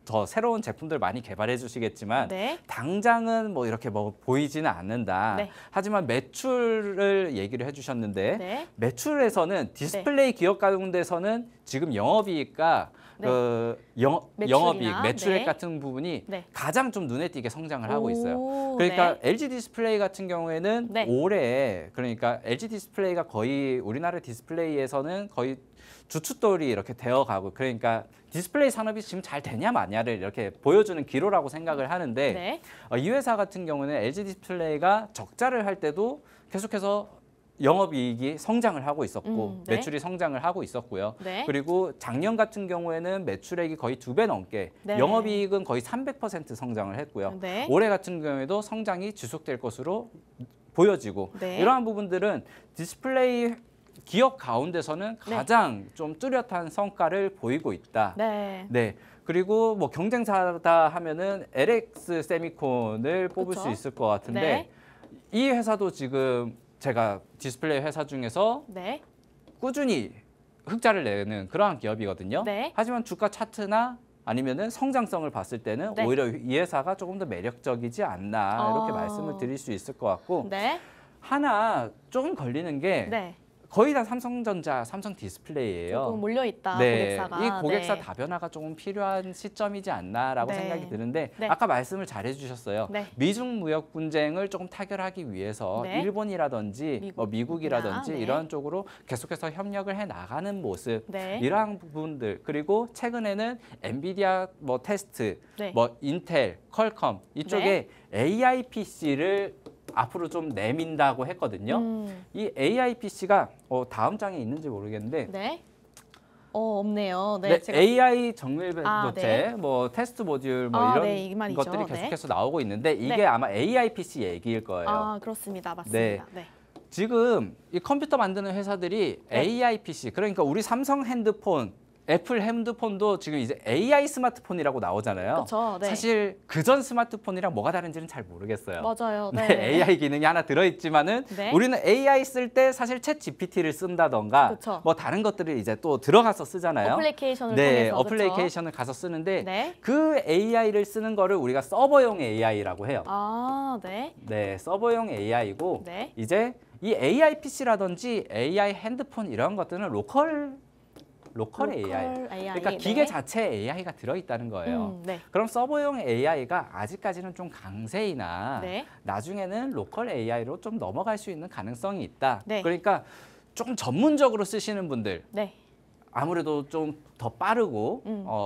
Speaker 2: 더 새로운 제품들 많이 개발해 주시겠지만
Speaker 1: 네.
Speaker 2: 당장은 뭐 이렇게 뭐 보이지는 않는다.
Speaker 1: 네.
Speaker 2: 하지만 매출을 얘기를 해주셨는데
Speaker 1: 네.
Speaker 2: 매출에서는 디스플레이 기업 가운데서는 지금 영업이익과
Speaker 1: 네.
Speaker 2: 영업이익, 매출액
Speaker 1: 네.
Speaker 2: 같은 부분이
Speaker 1: 네.
Speaker 2: 가장 좀 눈에 띄게 성장을 하고 있어요.
Speaker 1: 오,
Speaker 2: 그러니까
Speaker 1: 네.
Speaker 2: LG 디스플레이 같은 경우에는
Speaker 1: 네.
Speaker 2: 올해 그러니까 LG 디스플레이가 거의 우리나라 디스플레이에서는 거의 주춧돌이 이렇게 되어가고 그러니까 디스플레이 산업이 지금 잘 되냐 마냐를 이렇게 보여주는 기로라고 생각을 하는데
Speaker 1: 네.
Speaker 2: 이 회사 같은 경우는 LG 디스플레이가 적자를 할 때도 계속해서 영업이익이 성장을 하고 있었고
Speaker 1: 네.
Speaker 2: 매출이 성장을 하고 있었고요.
Speaker 1: 네.
Speaker 2: 그리고 작년 같은 경우에는 매출액이 거의 2배 넘게
Speaker 1: 네.
Speaker 2: 영업이익은 거의 300% 성장을 했고요.
Speaker 1: 네.
Speaker 2: 올해 같은 경우에도 성장이 지속될 것으로 보여지고
Speaker 1: 네.
Speaker 2: 이러한 부분들은 디스플레이 기업 가운데서는
Speaker 1: 네.
Speaker 2: 가장 좀 뚜렷한 성과를 보이고 있다.
Speaker 1: 네.
Speaker 2: 네. 그리고 뭐 경쟁사다 하면은 LX 세미콘을 뽑을
Speaker 1: 그쵸?
Speaker 2: 수 있을 것 같은데
Speaker 1: 네.
Speaker 2: 이 회사도 지금 제가 디스플레이 회사 중에서
Speaker 1: 네.
Speaker 2: 꾸준히 흑자를 내는 그러한 기업이거든요.
Speaker 1: 네.
Speaker 2: 하지만 주가 차트나 아니면은 성장성을 봤을 때는
Speaker 1: 네.
Speaker 2: 오히려 이 회사가 조금 더 매력적이지 않나 이렇게 말씀을 드릴 수 있을 것 같고
Speaker 1: 네.
Speaker 2: 하나 조금 걸리는 게
Speaker 1: 네.
Speaker 2: 거의 다 삼성전자, 삼성 디스플레이예요.
Speaker 1: 조금 몰려 있다.
Speaker 2: 네,
Speaker 1: 고객사가.
Speaker 2: 이 고객사
Speaker 1: 네.
Speaker 2: 다변화가 조금 필요한 시점이지 않나라고
Speaker 1: 네.
Speaker 2: 생각이 드는데
Speaker 1: 네.
Speaker 2: 아까 말씀을 잘 해주셨어요.
Speaker 1: 네.
Speaker 2: 미중 무역 분쟁을 조금 타결하기 위해서
Speaker 1: 네.
Speaker 2: 일본이라든지 미국이라든지
Speaker 1: 네.
Speaker 2: 이런 쪽으로 계속해서 협력을 해 나가는 모습
Speaker 1: 네.
Speaker 2: 이러한 부분들 그리고 최근에는 엔비디아 뭐 테스트,
Speaker 1: 네.
Speaker 2: 뭐 인텔, 퀄컴 이쪽에 AI PC를 앞으로 좀 내민다고 했거든요. 이 AI PC가 다음 장에 있는지 모르겠는데
Speaker 1: 네. 없네요. 네,
Speaker 2: 네,
Speaker 1: 제가
Speaker 2: AI 정밀
Speaker 1: 아,
Speaker 2: 반도체,
Speaker 1: 네.
Speaker 2: 뭐 테스트 모듈 뭐
Speaker 1: 아,
Speaker 2: 이런
Speaker 1: 네, 이 말이죠.
Speaker 2: 것들이
Speaker 1: 네.
Speaker 2: 계속해서 나오고 있는데 이게
Speaker 1: 네.
Speaker 2: 아마 AI PC 얘기일 거예요.
Speaker 1: 아, 그렇습니다. 맞습니다. 네.
Speaker 2: 지금 이 컴퓨터 만드는 회사들이
Speaker 1: 네.
Speaker 2: AI PC, 그러니까 우리 삼성 핸드폰, 애플 핸드폰도 지금 이제 AI 스마트폰이라고 나오잖아요.
Speaker 1: 그렇죠. 네.
Speaker 2: 사실 그전 스마트폰이랑 뭐가 다른지는 잘 모르겠어요.
Speaker 1: 맞아요.
Speaker 2: 네,
Speaker 1: 네.
Speaker 2: AI 기능이 하나 들어있지만은
Speaker 1: 네.
Speaker 2: 우리는 AI 쓸 때 사실 챗 GPT를 쓴다던가
Speaker 1: 그쵸.
Speaker 2: 뭐 다른 것들을 이제 또 들어가서 쓰잖아요.
Speaker 1: 어플리케이션을
Speaker 2: 네,
Speaker 1: 통해서
Speaker 2: 어플리케이션을 가서 쓰는데
Speaker 1: 네.
Speaker 2: 그 AI를 쓰는 거를 우리가 서버용 AI라고 해요.
Speaker 1: 아, 네.
Speaker 2: 네, 서버용 AI고
Speaker 1: 네.
Speaker 2: 이제 이 AI PC라든지 AI 핸드폰 이런 것들은 로컬 AI. 그러니까 기계
Speaker 1: 네.
Speaker 2: 자체에 AI가 들어있다는 거예요.
Speaker 1: 네.
Speaker 2: 그럼 서버용 AI가 아직까지는 좀 강세이나
Speaker 1: 네.
Speaker 2: 나중에는 로컬 AI로 좀 넘어갈 수 있는 가능성이 있다.
Speaker 1: 네.
Speaker 2: 그러니까 좀 전문적으로 쓰시는 분들
Speaker 1: 네.
Speaker 2: 아무래도 좀 더 빠르고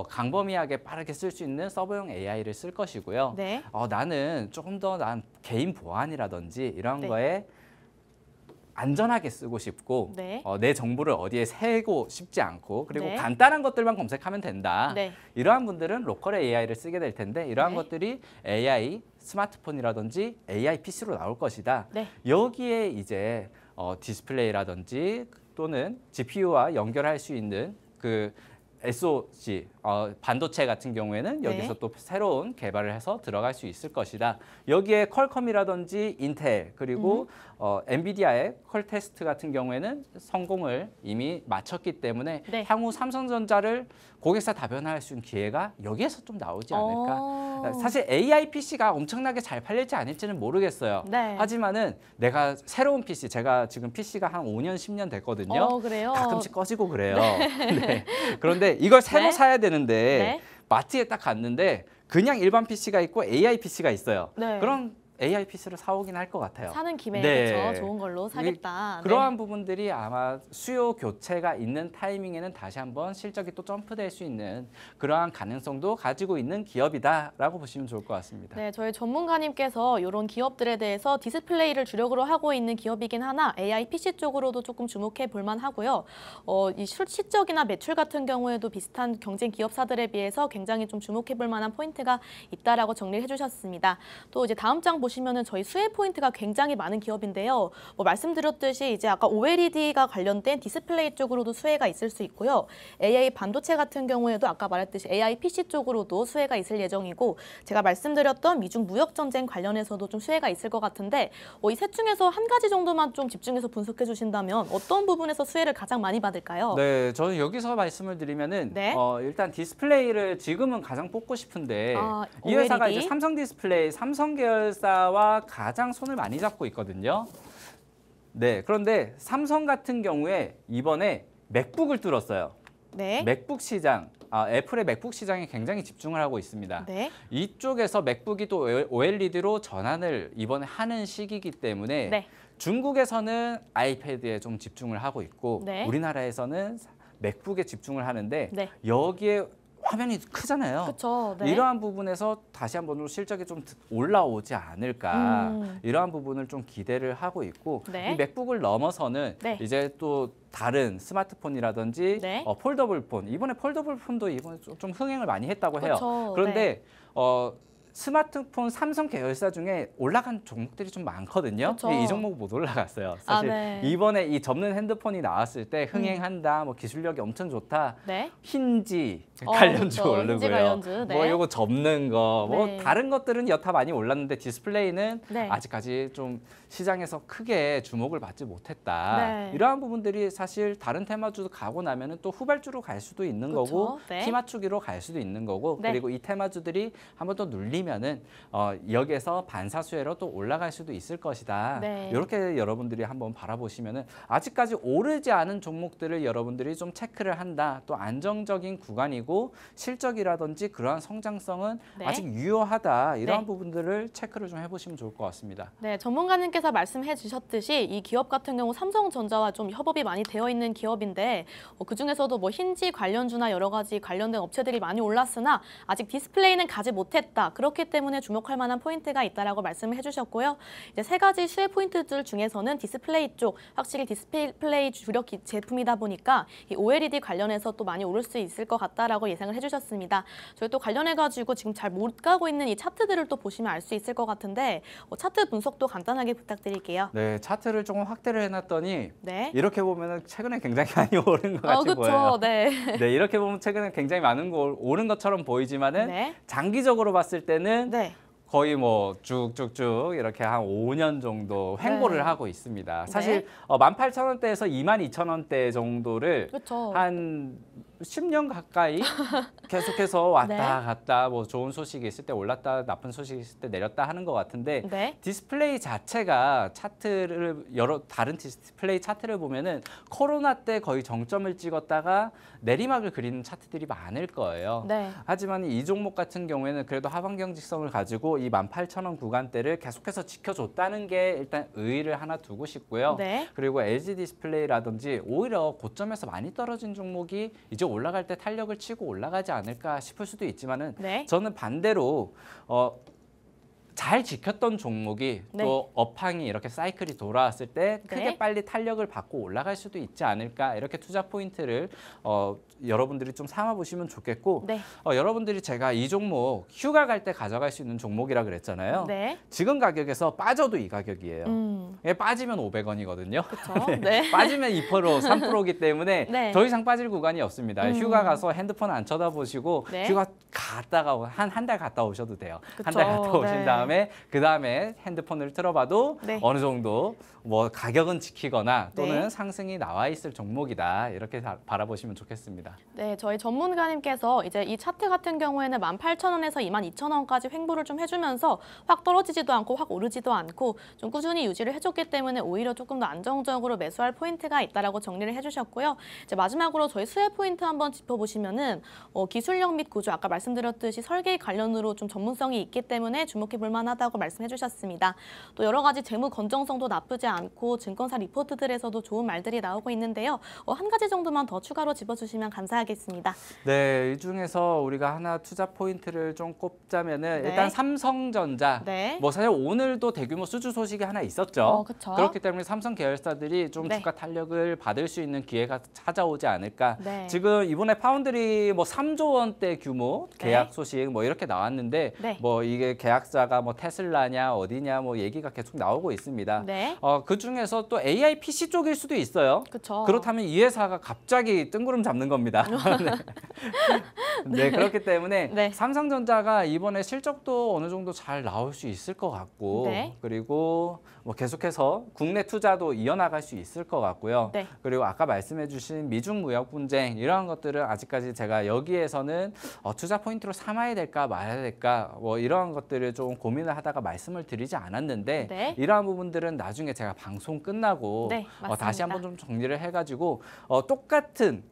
Speaker 1: 강범위하게
Speaker 2: 빠르게 쓸 수 있는 서버용 AI를 쓸 것이고요.
Speaker 1: 네.
Speaker 2: 나는 조금 더 난 개인 보안이라든지 이런
Speaker 1: 네.
Speaker 2: 거에 안전하게 쓰고 싶고
Speaker 1: 네.
Speaker 2: 내 정보를 어디에 새고 싶지 않고 그리고
Speaker 1: 네.
Speaker 2: 간단한 것들만 검색하면 된다.
Speaker 1: 네.
Speaker 2: 이러한 분들은 로컬 AI를 쓰게 될 텐데 이러한
Speaker 1: 네.
Speaker 2: 것들이 AI 스마트폰이라든지 AI PC로 나올 것이다.
Speaker 1: 네.
Speaker 2: 여기에 이제 디스플레이라든지 또는 GPU와 연결할 수 있는 그 SoC 반도체 같은 경우에는 여기서
Speaker 1: 네.
Speaker 2: 또 새로운 개발을 해서 들어갈 수 있을 것이다. 여기에 퀄컴이라든지 인텔 그리고 엔비디아의 퀄테스트 같은 경우에는 성공을 이미 마쳤기 때문에
Speaker 1: 네.
Speaker 2: 향후 삼성전자를 고객사 다변화할 수 있는 기회가 여기에서 좀 나오지 않을까. 사실 AI PC가 엄청나게 잘 팔릴지 아닐지는 모르겠어요.
Speaker 1: 네.
Speaker 2: 하지만은 내가 새로운 PC, 제가 지금 PC가 한 5년, 10년 됐거든요.
Speaker 1: 그래요?
Speaker 2: 가끔씩 꺼지고 그래요. 네. 그런데 이걸 새로
Speaker 1: 네.
Speaker 2: 사야 되는데
Speaker 1: 네.
Speaker 2: 마트에 딱 갔는데 그냥 일반 PC가 있고 AI PC가 있어요.
Speaker 1: 네.
Speaker 2: 그럼 AI PC를 사오긴 할 것 같아요.
Speaker 1: 사는 김에
Speaker 2: 네.
Speaker 1: 그렇죠. 좋은 걸로 사겠다.
Speaker 2: 그러한 부분들이 아마 수요 교체가 있는 타이밍에는 다시 한번 실적이 또 점프될 수 있는 그러한 가능성도 가지고 있는 기업이다라고 보시면 좋을 것 같습니다.
Speaker 1: 네, 저희 전문가님께서 이런 기업들에 대해서 디스플레이를 주력으로 하고 있는 기업이긴 하나 AI PC 쪽으로도 조금 주목해 볼 만하고요. 이 실적이나 매출 같은 경우에도 비슷한 경쟁 기업사들에 비해서 굉장히 좀 주목해 볼 만한 포인트가 있다라고 정리해 주셨습니다. 또 이제 다음 장 보시면은 저희 수혜 포인트가 굉장히 많은 기업인데요. 말씀드렸듯이 이제 아까 OLED가 관련된 디스플레이 쪽으로도 수혜가 있을 수 있고요. AI 반도체 같은 경우에도 아까 말했듯이 AI PC 쪽으로도 수혜가 있을 예정이고 제가 말씀드렸던 미중 무역 전쟁 관련해서도 좀 수혜가 있을 것 같은데 이 셋 중에서 한 가지 정도만 좀 집중해서 분석해 주신다면 어떤 부분에서 수혜를 가장 많이 받을까요?
Speaker 2: 네, 저는 여기서 말씀을 드리면은
Speaker 1: 네.
Speaker 2: 일단 디스플레이를 지금은 가장 뽑고 싶은데 이
Speaker 1: OLED?
Speaker 2: 회사가 이제 삼성 디스플레이, 삼성 계열사와 가장 손을 많이 잡고 있거든요. 네, 그런데 삼성 같은 경우에 이번에 맥북을 뚫었어요.
Speaker 1: 네.
Speaker 2: 맥북 시장, 애플의 맥북 시장에 굉장히 집중을 하고 있습니다.
Speaker 1: 네.
Speaker 2: 이쪽에서 맥북이 또 OLED로 전환을 이번에 하는 시기이기 때문에
Speaker 1: 네.
Speaker 2: 중국에서는 아이패드에 좀 집중을 하고 있고
Speaker 1: 네.
Speaker 2: 우리나라에서는 맥북에 집중을 하는데
Speaker 1: 네.
Speaker 2: 여기에 화면이 크잖아요.
Speaker 1: 그렇죠. 네.
Speaker 2: 이러한 부분에서 다시 한번 실적이 좀 올라오지 않을까 이러한 부분을 좀 기대를 하고 있고
Speaker 1: 네.
Speaker 2: 이 맥북을 넘어서는
Speaker 1: 네.
Speaker 2: 이제 또 다른 스마트폰이라든지
Speaker 1: 네.
Speaker 2: 폴더블 폰 이번에 폴더블 폰도 이번에 좀 흥행을 많이 했다고 해요.
Speaker 1: 그쵸.
Speaker 2: 그런데 스마트폰 삼성 계열사 중에 올라간 종목들이 좀 많거든요.
Speaker 1: 그쵸.
Speaker 2: 이 종목 못 올라갔어요. 사실
Speaker 1: 네.
Speaker 2: 이번에 이 접는 핸드폰이 나왔을 때 흥행한다, 뭐 기술력이 엄청 좋다.
Speaker 1: 네.
Speaker 2: 힌지 관련주
Speaker 1: 그렇죠.
Speaker 2: 오르고요.
Speaker 1: 힌지 관련주, 네.
Speaker 2: 뭐 요거 접는 거, 뭐
Speaker 1: 네.
Speaker 2: 다른 것들은 여타 많이 올랐는데 디스플레이는
Speaker 1: 네.
Speaker 2: 아직까지 좀 시장에서 크게 주목을 받지 못했다.
Speaker 1: 네.
Speaker 2: 이러한 부분들이 사실 다른 테마주도 가고 나면은 또 후발주로 갈 수도 있는
Speaker 1: 그쵸.
Speaker 2: 거고
Speaker 1: 네.
Speaker 2: 키 맞추기로 갈 수도 있는 거고
Speaker 1: 네.
Speaker 2: 그리고 이 테마주들이 한번 또 눌리면은 여기에서 반사수혜로 또 올라갈 수도 있을 것이다.
Speaker 1: 네.
Speaker 2: 이렇게 여러분들이 한번 바라보시면은 아직까지 오르지 않은 종목들을 여러분들이 좀 체크를 한다. 또 안정적인 구간이고 실적이라든지 그러한 성장성은
Speaker 1: 네.
Speaker 2: 아직 유효하다. 이러한
Speaker 1: 네.
Speaker 2: 부분들을 체크를 좀 해보시면 좋을 것 같습니다.
Speaker 1: 네, 전문가님께서 말씀해 주셨듯이 이 기업 같은 경우 삼성전자와 좀 협업이 많이 되어 있는 기업인데 그중에서도 힌지 관련주나 여러 가지 관련된 업체들이 많이 올랐으나 아직 디스플레이는 가지 못했다. 그렇기 그렇기 때문에 주목할 만한 포인트가 있다라고 말씀을 해주셨고요. 이제 세 가지 수혜 포인트들 중에서는 디스플레이 쪽, 확실히 디스플레이 주력 제품이다 보니까 이 OLED 관련해서 또 많이 오를 수 있을 것 같다라고 예상을 해주셨습니다. 저희 또 관련해가지고 지금 잘 못 가고 있는 이 차트들을 또 보시면 알 수 있을 것 같은데 차트 분석도 간단하게 부탁드릴게요.
Speaker 2: 네, 차트를 조금 확대를 해놨더니
Speaker 1: 네.
Speaker 2: 이렇게 보면 최근에 굉장히 많이 오른 것 같이 보여요.
Speaker 1: 그렇죠. 네.
Speaker 2: 네, 이렇게 보면 최근에 굉장히 많은 거 오른 것처럼 보이지만은
Speaker 1: 네.
Speaker 2: 장기적으로 봤을 때는
Speaker 1: 네.
Speaker 2: 거의 뭐 쭉쭉쭉 이렇게 한 5년 정도 횡보를
Speaker 1: 네.
Speaker 2: 하고 있습니다. 사실 18,000원대에서 22,000원대 정도를
Speaker 1: 그렇죠.
Speaker 2: 한 10년 가까이 계속해서 왔다
Speaker 1: 네.
Speaker 2: 갔다 뭐 좋은 소식이 있을 때 올랐다 나쁜 소식이 있을 때 내렸다 하는 것 같은데
Speaker 1: 네.
Speaker 2: 디스플레이 자체가 차트를 다른 디스플레이 차트를 보면은 코로나 때 거의 정점을 찍었다가 내리막을 그리는 차트들이 많을 거예요.
Speaker 1: 네.
Speaker 2: 하지만 이 종목 같은 경우에는 그래도 하반경 직선을 가지고 이 18,000원 구간대를 계속해서 지켜줬다는 게 일단 의의를 하나 두고 싶고요.
Speaker 1: 네.
Speaker 2: 그리고 LG 디스플레이라든지 오히려 고점에서 많이 떨어진 종목이 이제 올라갈 때 탄력을 치고 올라가지 않을까 싶을 수도 있지만은
Speaker 1: 네.
Speaker 2: 저는 반대로 잘 지켰던 종목이
Speaker 1: 네.
Speaker 2: 또 업황이 이렇게 사이클이 돌아왔을 때 크게
Speaker 1: 네.
Speaker 2: 빨리 탄력을 받고 올라갈 수도 있지 않을까 이렇게 투자 포인트를 여러분들이 좀 삼아 보시면 좋겠고
Speaker 1: 네.
Speaker 2: 여러분들이 제가 이 종목 휴가 갈 때 가져갈 수 있는 종목이라 그랬잖아요.
Speaker 1: 네.
Speaker 2: 지금 가격에서 빠져도 이 가격이에요.
Speaker 1: 예,
Speaker 2: 빠지면 500원이거든요.
Speaker 1: 그렇죠. 네.
Speaker 2: 빠지면 2%, 3%이기 때문에
Speaker 1: 네.
Speaker 2: 더 이상 빠질 구간이 없습니다. 휴가 가서 핸드폰 안 쳐다보시고
Speaker 1: 네.
Speaker 2: 휴가 갔다가 한 달 갔다 오셔도 돼요.
Speaker 1: 그쵸.
Speaker 2: 한 달 갔다 오신
Speaker 1: 네.
Speaker 2: 다음에 그다음에 핸드폰을 틀어봐도
Speaker 1: 네.
Speaker 2: 어느 정도 뭐 가격은 지키거나 또는
Speaker 1: 네.
Speaker 2: 상승이 나와 있을 종목이다. 이렇게 바라보시면 좋겠습니다.
Speaker 1: 네, 저희 전문가님께서 이제 이 차트 같은 경우에는 18,000원에서 22,000원까지 횡보를 좀 해주면서 확 떨어지지도 않고 확 오르지도 않고 좀 꾸준히 유지를 해줬기 때문에 오히려 조금 더 안정적으로 매수할 포인트가 있다라고 정리를 해주셨고요. 이제 마지막으로 저희 수혜 포인트 한번 짚어보시면은 기술력 및 구조 아까 말씀드렸듯이 설계 관련으로 좀 전문성이 있기 때문에 주목해 볼 만하다고 말씀해주셨습니다. 또 여러 가지 재무 건정성도 나쁘지 않고 증권사 리포트들에서도 좋은 말들이 나오고 있는데요. 한 가지 정도만 더 추가로 짚어주시면 감사하겠습니다.
Speaker 2: 네, 이 중에서 우리가 하나 투자 포인트를 좀 꼽자면은
Speaker 1: 네.
Speaker 2: 일단 삼성전자.
Speaker 1: 네.
Speaker 2: 뭐 사실 오늘도 대규모 수주 소식이 하나 있었죠.
Speaker 1: 그쵸.
Speaker 2: 그렇기 때문에 삼성 계열사들이 좀
Speaker 1: 네.
Speaker 2: 주가 탄력을 받을 수 있는 기회가 찾아오지 않을까.
Speaker 1: 네.
Speaker 2: 지금 이번에 파운드리 뭐 3조 원대 규모 계약
Speaker 1: 네.
Speaker 2: 소식 뭐 이렇게 나왔는데
Speaker 1: 네.
Speaker 2: 뭐 이게 계약사가 뭐 테슬라냐 어디냐 뭐 얘기가 계속 나오고 있습니다.
Speaker 1: 네.
Speaker 2: 그 중에서 또 AI PC 쪽일 수도 있어요.
Speaker 1: 그렇죠.
Speaker 2: 그렇다면 이 회사가 갑자기 뜬구름 잡는 겁니다. 네, 그렇기 때문에
Speaker 1: 네.
Speaker 2: 삼성전자가 이번에 실적도 어느 정도 잘 나올 수 있을 것 같고
Speaker 1: 네.
Speaker 2: 그리고 뭐 계속해서 국내 투자도 이어나갈 수 있을 것 같고요.
Speaker 1: 네.
Speaker 2: 그리고 아까 말씀해주신 미중 무역 분쟁 이러한 것들은 아직까지 제가 여기에서는 투자 포인트로 삼아야 될까 말아야 될까 뭐 이러한 것들을 좀 고민을 하다가 말씀을 드리지 않았는데
Speaker 1: 네.
Speaker 2: 이러한 부분들은 나중에 제가 방송 끝나고
Speaker 1: 네, 맞습니다.
Speaker 2: 다시 한번 좀 정리를 해가지고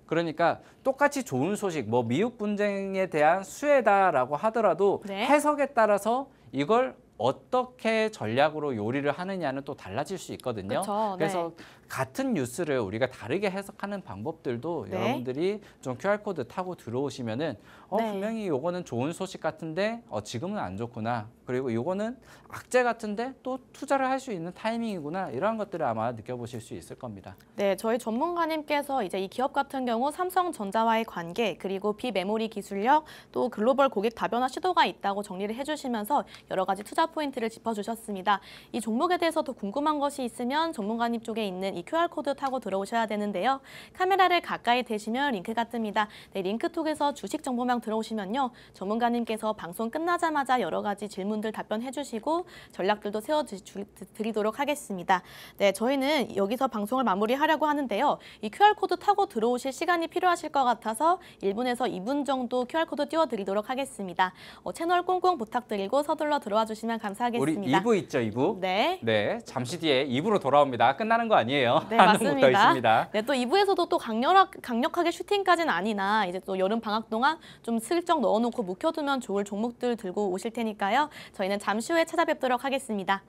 Speaker 2: 그러니까 똑같이 좋은 소식 뭐 미국 분쟁에 대한 수혜다라고 하더라도
Speaker 1: 네.
Speaker 2: 해석에 따라서 이걸 어떻게 전략으로 요리를 하느냐는 또 달라질 수 있거든요.
Speaker 1: 그쵸, 네.
Speaker 2: 그래서 같은 뉴스를 우리가 다르게 해석하는 방법들도
Speaker 1: 네.
Speaker 2: 여러분들이 좀 QR코드 타고 들어오시면은
Speaker 1: 네.
Speaker 2: 분명히 요거는 좋은 소식 같은데 지금은 안 좋구나. 그리고 요거는 악재 같은데 또 투자를 할 수 있는 타이밍이구나. 이러한 것들을 아마 느껴보실 수 있을 겁니다.
Speaker 1: 네, 저희 전문가님께서 이제 이 기업 같은 경우 삼성전자와의 관계 그리고 비메모리 기술력 또 글로벌 고객 다변화 시도가 있다고 정리를 해주시면서 여러 가지 투자 포인트를 짚어주셨습니다. 이 종목에 대해서 더 궁금한 것이 있으면 전문가님 쪽에 있는 이 QR코드 타고 들어오셔야 되는데요. 카메라를 가까이 대시면 링크가 뜹니다. 네, 링크 통해서 주식 정보망 들어오시면요. 전문가님께서 방송 끝나자마자 여러 가지 질문들 답변해 주시고 전략들도 세워드리도록 하겠습니다. 네, 저희는 여기서 방송을 마무리하려고 하는데요. 이 QR코드 타고 들어오실 시간이 필요하실 것 같아서 1분에서 2분 정도 QR코드 띄워드리도록 하겠습니다. 채널 꽁꽁 부탁드리고 서둘러 들어와 주시면 감사하겠습니다.
Speaker 2: 우리 2부 있죠, 2부?
Speaker 1: 네.
Speaker 2: 네, 잠시 뒤에 2부로 돌아옵니다. 끝나는 거 아니에요.
Speaker 1: 네,
Speaker 2: 한 곡 더
Speaker 1: 맞습니다.
Speaker 2: 있습니다.
Speaker 1: 네, 또 2부에서도 또 강력하게 슈팅까지는 아니나 이제 또 여름 방학 동안 좀 슬쩍 넣어놓고 묵혀두면 좋을 종목들 들고 오실 테니까요. 저희는 잠시 후에 찾아뵙도록 하겠습니다.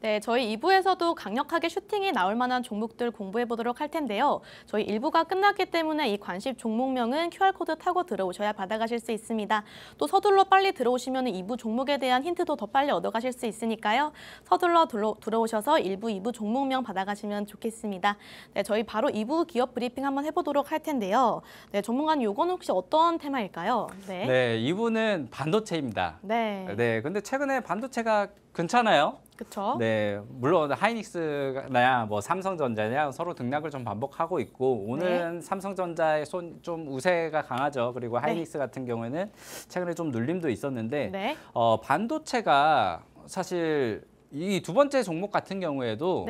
Speaker 1: 네, 저희 2부에서도 강력하게 슈팅이 나올 만한 종목들 공부해 보도록 할 텐데요. 저희 1부가 끝났기 때문에 이 관심 종목명은 QR코드 타고 들어오셔야 받아가실 수 있습니다. 또 서둘러 빨리 들어오시면 2부 종목에 대한 힌트도 더 빨리 얻어가실 수 있으니까요. 서둘러 들어오셔서 1부, 2부 종목명 받아가시면 좋겠습니다. 네, 저희 바로 2부 기업 브리핑 한번 해보도록 할 텐데요. 네, 전문가님, 요건 혹시 어떤 테마일까요?
Speaker 2: 네, 2부는 반도체입니다.
Speaker 1: 네.
Speaker 2: 네, 근데 최근에 반도체가 괜찮아요.
Speaker 1: 그렇죠.
Speaker 2: 네, 물론 하이닉스나 뭐 삼성전자냐 서로 등락을 좀 반복하고 있고 오늘은 삼성전자의 좀 우세가 강하죠. 그리고 하이닉스 같은 경우에는 최근에 좀 눌림도 있었는데 반도체가 사실 이 두 번째 종목 같은 경우에도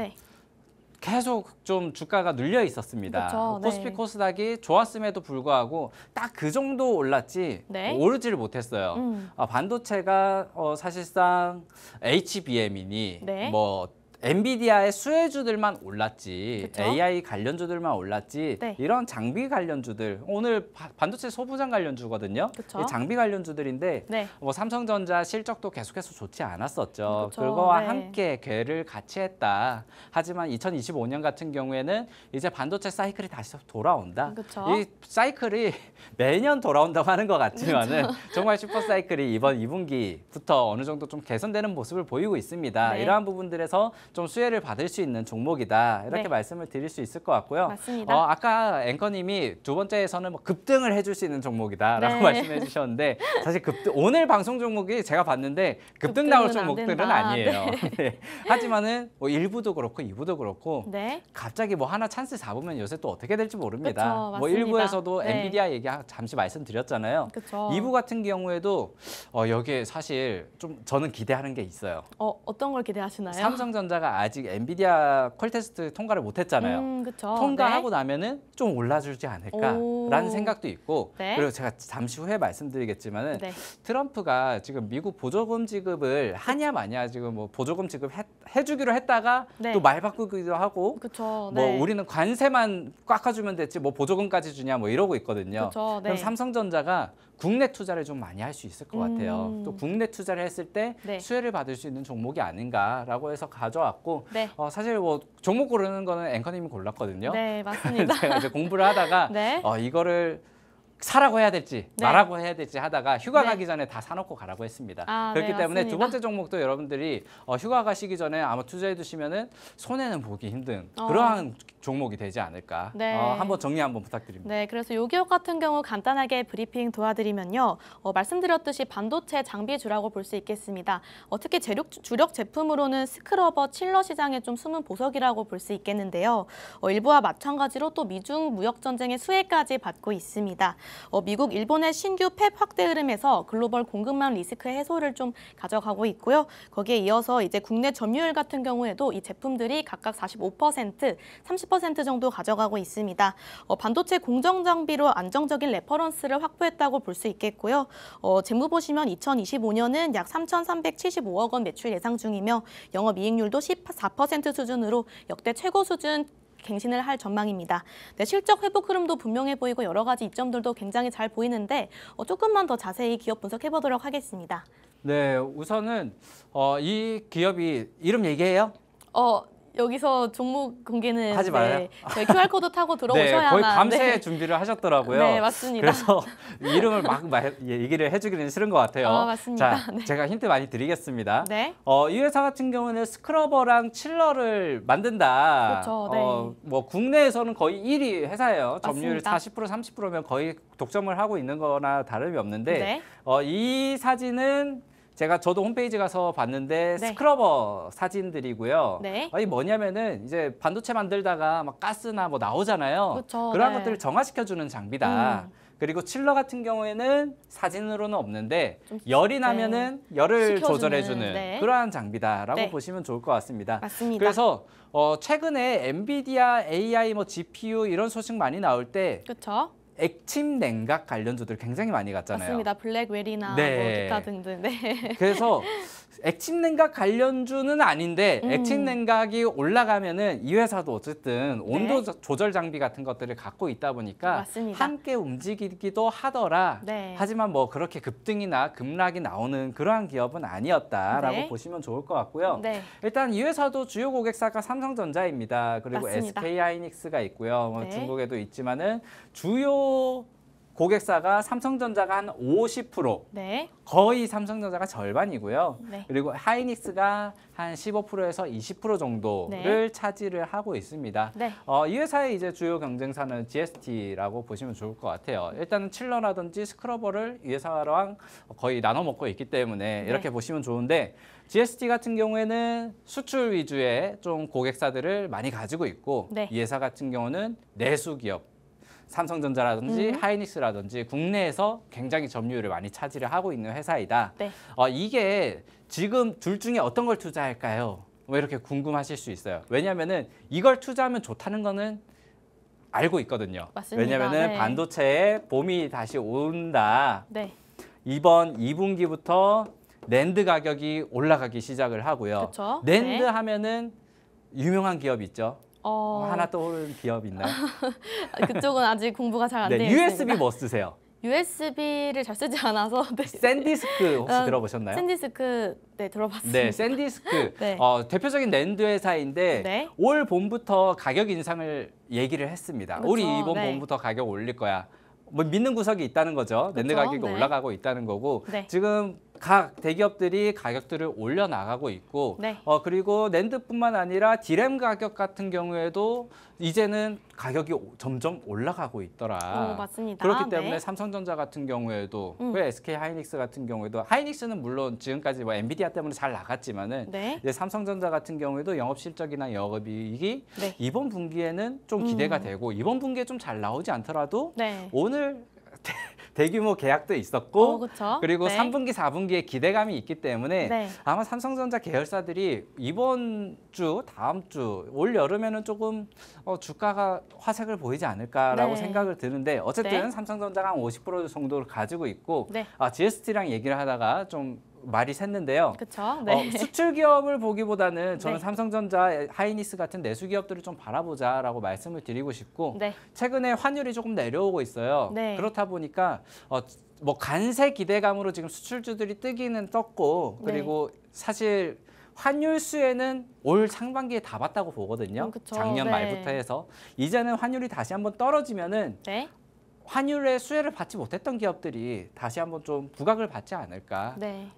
Speaker 2: 계속 좀 주가가 눌려 있었습니다.
Speaker 1: 그렇죠.
Speaker 2: 코스피 코스닥이 좋았음에도 불구하고 딱 그 정도 올랐지 오르지를 못했어요. 반도체가 사실상 HBM이니 뭐 엔비디아의 수혜주들만 올랐지 AI 관련주들만 올랐지 이런 장비 관련주들 오늘 반도체 소부장 관련주거든요. 이 장비 관련주들인데 뭐 삼성전자 실적도 계속해서 좋지 않았었죠. 그거와 함께 궤를 같이 했다. 하지만 2025년 같은 경우에는 이제 반도체 사이클이 다시 돌아온다. 이 사이클이 매년 돌아온다고 하는 것 같지만은 정말 슈퍼 사이클이 이번 2분기부터 어느 정도 좀 개선되는 모습을 보이고 있습니다. 이러한 부분들에서 좀 수혜를 받을 수 있는 종목이다. 이렇게 말씀을 드릴 수 있을 것 같고요.
Speaker 1: 맞습니다.
Speaker 2: 아까 앵커님이 두 번째에서는 뭐 급등을 해줄 수 있는 종목이다라고 말씀해 주셨는데 사실 오늘 방송 종목이 제가 봤는데 급등 나올 종목들은 아니에요. 하지만은 뭐 1부도 그렇고 2부도 그렇고 갑자기 뭐 하나 찬스 잡으면 요새 또 어떻게 될지 모릅니다. 뭐 1부에서도 엔비디아 얘기 잠시 말씀드렸잖아요. 2부 같은 경우에도 여기에 사실 좀 저는 기대하는 게 있어요.
Speaker 1: 어떤 걸 기대하시나요?
Speaker 2: 삼성전자가 아직 엔비디아 퀄 테스트 통과를 못했잖아요. 통과하고 나면은 좀 올라주지 않을까라는 생각도 있고 그리고 제가 잠시 후에 말씀드리겠지만은 트럼프가 지금 미국 보조금 지급을 하냐 마냐 지금 뭐 보조금 지급 해주기로 했다가 또 말 바꾸기도 하고 뭐 우리는 관세만 깎아주면 됐지 뭐 보조금까지 주냐 뭐 이러고 있거든요. 그럼 삼성전자가 국내 투자를 좀 많이 할 수 있을 것 같아요. 또 국내 투자를 했을 때 수혜를 받을 수 있는 종목이 아닌가라고 해서 가져왔고 사실 뭐 종목 고르는 거는 앵커님이 골랐거든요.
Speaker 1: 네, 맞습니다.
Speaker 2: 제가 이제 공부를 하다가 이거를 사라고 해야 될지 말라고 해야 될지 하다가 휴가 가기 전에 다 사놓고 가라고 했습니다. 그렇기 때문에
Speaker 1: 맞습니다.
Speaker 2: 두 번째 종목도 여러분들이 휴가 가시기 전에 아마 투자해 두시면은 손해는 보기 힘든 그러한 종목이 되지 않을까. 한번 정리 한번 부탁드립니다.
Speaker 1: 네, 그래서 요 기업 같은 경우 간단하게 브리핑 도와드리면요. 말씀드렸듯이 반도체 장비주라고 볼 수 있겠습니다. 특히 주력 제품으로는 스크러버, 칠러 시장에 좀 숨은 보석이라고 볼 수 있겠는데요. 일부와 마찬가지로 또 미중 무역 전쟁의 수혜까지 받고 있습니다. 미국, 일본의 신규 팹 확대 흐름에서 글로벌 공급망 리스크 해소를 좀 가져가고 있고요. 거기에 이어서 이제 국내 점유율 같은 경우에도 이 제품들이 각각 45%, 30% 정도 가져가고 있습니다. 반도체 공정 장비로 안정적인 레퍼런스를 확보했다고 볼 수 있겠고요. 재무 보시면 2025년은 약 3,375억 원 매출 예상 중이며 영업이익률도 14% 수준으로 역대 최고 수준 갱신을 할 전망입니다. 실적 회복 흐름도 분명해 보이고 여러 가지 이점들도 굉장히 잘 보이는데 조금만 더 자세히 기업 분석해 보도록 하겠습니다.
Speaker 2: 네, 우선은 이 기업이 이름 얘기해요?
Speaker 1: 여기서 종목 공개는
Speaker 2: 하지 말아요.
Speaker 1: 저희 QR코드 타고 들어오셔야만.
Speaker 2: 거의 밤새 준비를 하셨더라고요.
Speaker 1: 네, 맞습니다.
Speaker 2: 그래서 이름을 막 얘기를 해주기는 싫은 것 같아요.
Speaker 1: 맞습니다.
Speaker 2: 자, 제가 힌트 많이 드리겠습니다. 이 회사 같은 경우는 스크러버랑 칠러를 만든다. 뭐 국내에서는 거의 1위 회사예요. 점유율 40%, 30%면 거의 독점을 하고 있는 거나 다름이 없는데 이 사진은 저도 홈페이지 가서 봤는데 스크러버 사진들이고요. 이 뭐냐면은 이제 반도체 만들다가 막 가스나 뭐 나오잖아요. 그런 것들을 정화시켜주는 장비다. 그리고 칠러 같은 경우에는 사진으로는 없는데 열이 나면은 열을 조절해주는 그러한 장비다라고 보시면 좋을 것 같습니다.
Speaker 1: 맞습니다.
Speaker 2: 그래서 최근에 엔비디아 AI 뭐 GPU 이런 소식 많이 나올 때 액침 냉각 관련주들 굉장히 많이 갔잖아요.
Speaker 1: 맞습니다. 블랙웰이나 뭐 기타 등등.
Speaker 2: 그래서 액침 냉각 관련주는 아닌데 액침 냉각이 올라가면은 이 회사도 어쨌든 온도 조절 장비 같은 것들을 갖고 있다 보니까
Speaker 1: 맞습니다.
Speaker 2: 함께 움직이기도 하더라.
Speaker 1: 네.
Speaker 2: 하지만 뭐 그렇게 급등이나 급락이 나오는 그러한 기업은 아니었다라고
Speaker 1: 네.
Speaker 2: 보시면 좋을 것 같고요.
Speaker 1: 네.
Speaker 2: 일단 이 회사도 주요 고객사가 삼성전자입니다. 그리고
Speaker 1: 맞습니다.
Speaker 2: SK하이닉스가 있고요. 뭐
Speaker 1: 네.
Speaker 2: 중국에도 있지만은 주요 고객사가 삼성전자가 한 50%,
Speaker 1: 네.
Speaker 2: 거의 삼성전자가 절반이고요.
Speaker 1: 네.
Speaker 2: 그리고 하이닉스가 한 15%에서 20% 정도를
Speaker 1: 네.
Speaker 2: 차지를 하고 있습니다.
Speaker 1: 네.
Speaker 2: 이 회사의 이제 주요 경쟁사는 GST라고 보시면 좋을 것 같아요. 일단은 칠러라든지 스크러버를 이 회사랑 거의 나눠 먹고 있기 때문에
Speaker 1: 네.
Speaker 2: 이렇게 보시면 좋은데 GST 같은 경우에는 수출 위주의 좀 고객사들을 많이 가지고 있고
Speaker 1: 네.
Speaker 2: 이 회사 같은 경우는 내수 기업 삼성전자라든지 하이닉스라든지 국내에서 굉장히 점유율을 많이 차지를 하고 있는 회사이다.
Speaker 1: 네.
Speaker 2: 이게 지금 둘 중에 어떤 걸 투자할까요? 뭐 이렇게 궁금하실 수 있어요. 왜냐하면은 이걸 투자하면 좋다는 거는 알고 있거든요.
Speaker 1: 맞습니다.
Speaker 2: 왜냐하면은
Speaker 1: 네.
Speaker 2: 반도체에 봄이 다시 온다.
Speaker 1: 네.
Speaker 2: 이번 2분기부터 낸드 가격이 올라가기 시작을 하고요.
Speaker 1: 그쵸?
Speaker 2: 낸드
Speaker 1: 네.
Speaker 2: 하면은 유명한 기업 있죠. 하나 떠오르는 기업 있나요?
Speaker 1: 그쪽은 아직 공부가 잘 안
Speaker 2: 네,
Speaker 1: 되어
Speaker 2: USB
Speaker 1: 있습니다.
Speaker 2: 뭐 쓰세요?
Speaker 1: USB를 잘 쓰지 않아서 네.
Speaker 2: 샌디스크 혹시 들어보셨나요?
Speaker 1: 샌디스크 네 들어봤습니다.
Speaker 2: 네, 샌디스크
Speaker 1: 네.
Speaker 2: 대표적인 낸드 회사인데
Speaker 1: 네.
Speaker 2: 올 봄부터 가격 인상을 얘기를 했습니다.
Speaker 1: 그렇죠.
Speaker 2: 우리 이번
Speaker 1: 네.
Speaker 2: 봄부터 가격 올릴 거야. 뭐 믿는 구석이 있다는 거죠. 낸드
Speaker 1: 그렇죠.
Speaker 2: 가격이
Speaker 1: 네.
Speaker 2: 올라가고 있다는 거고
Speaker 1: 네.
Speaker 2: 지금 각 대기업들이 가격들을 올려 나가고 있고
Speaker 1: 네.
Speaker 2: 그리고 낸드뿐만 아니라 디램 가격 같은 경우에도 이제는 가격이 점점 올라가고 있더라.
Speaker 1: 맞습니다.
Speaker 2: 그렇기 때문에
Speaker 1: 네.
Speaker 2: 삼성전자 같은 경우에도 그 SK 하이닉스 같은 경우에도 하이닉스는 물론 지금까지 뭐 엔비디아 때문에 잘 나갔지만은
Speaker 1: 네.
Speaker 2: 이제 삼성전자 같은 경우에도 영업 실적이나 영업이익이
Speaker 1: 네.
Speaker 2: 이번 분기에는 좀 기대가 되고 이번 분기에 좀 잘 나오지 않더라도
Speaker 1: 네.
Speaker 2: 오늘 대규모 계약도 있었고
Speaker 1: 그렇죠.
Speaker 2: 그리고
Speaker 1: 네.
Speaker 2: 3분기, 4분기에 기대감이 있기 때문에
Speaker 1: 네.
Speaker 2: 아마 삼성전자 계열사들이 이번 주, 다음 주, 올 여름에는 조금 주가가 화색을 보이지 않을까라고
Speaker 1: 네.
Speaker 2: 생각을 드는데 어쨌든
Speaker 1: 네.
Speaker 2: 삼성전자가 한 50% 정도를 가지고 있고
Speaker 1: 네.
Speaker 2: GST랑 얘기를 하다가 좀 말이 샜는데요.
Speaker 1: 그렇죠. 네.
Speaker 2: 수출 기업을 보기보다는 저는
Speaker 1: 네.
Speaker 2: 삼성전자, 하이닉스 같은 내수 기업들을 좀 바라보자라고 말씀을 드리고 싶고
Speaker 1: 네.
Speaker 2: 최근에 환율이 조금 내려오고 있어요.
Speaker 1: 네.
Speaker 2: 그렇다 보니까 뭐 관세 기대감으로 지금 수출주들이 뜨기는 떴고 그리고 사실 환율 수에는 올 상반기에 다 봤다고 보거든요.
Speaker 1: 그쵸.
Speaker 2: 작년
Speaker 1: 네.
Speaker 2: 말부터 해서 이제는 환율이 다시 한번 떨어지면은
Speaker 1: 네.
Speaker 2: 환율의 수혜를 받지 못했던 기업들이 다시 한번 좀 부각을 받지 않을까.
Speaker 1: 네.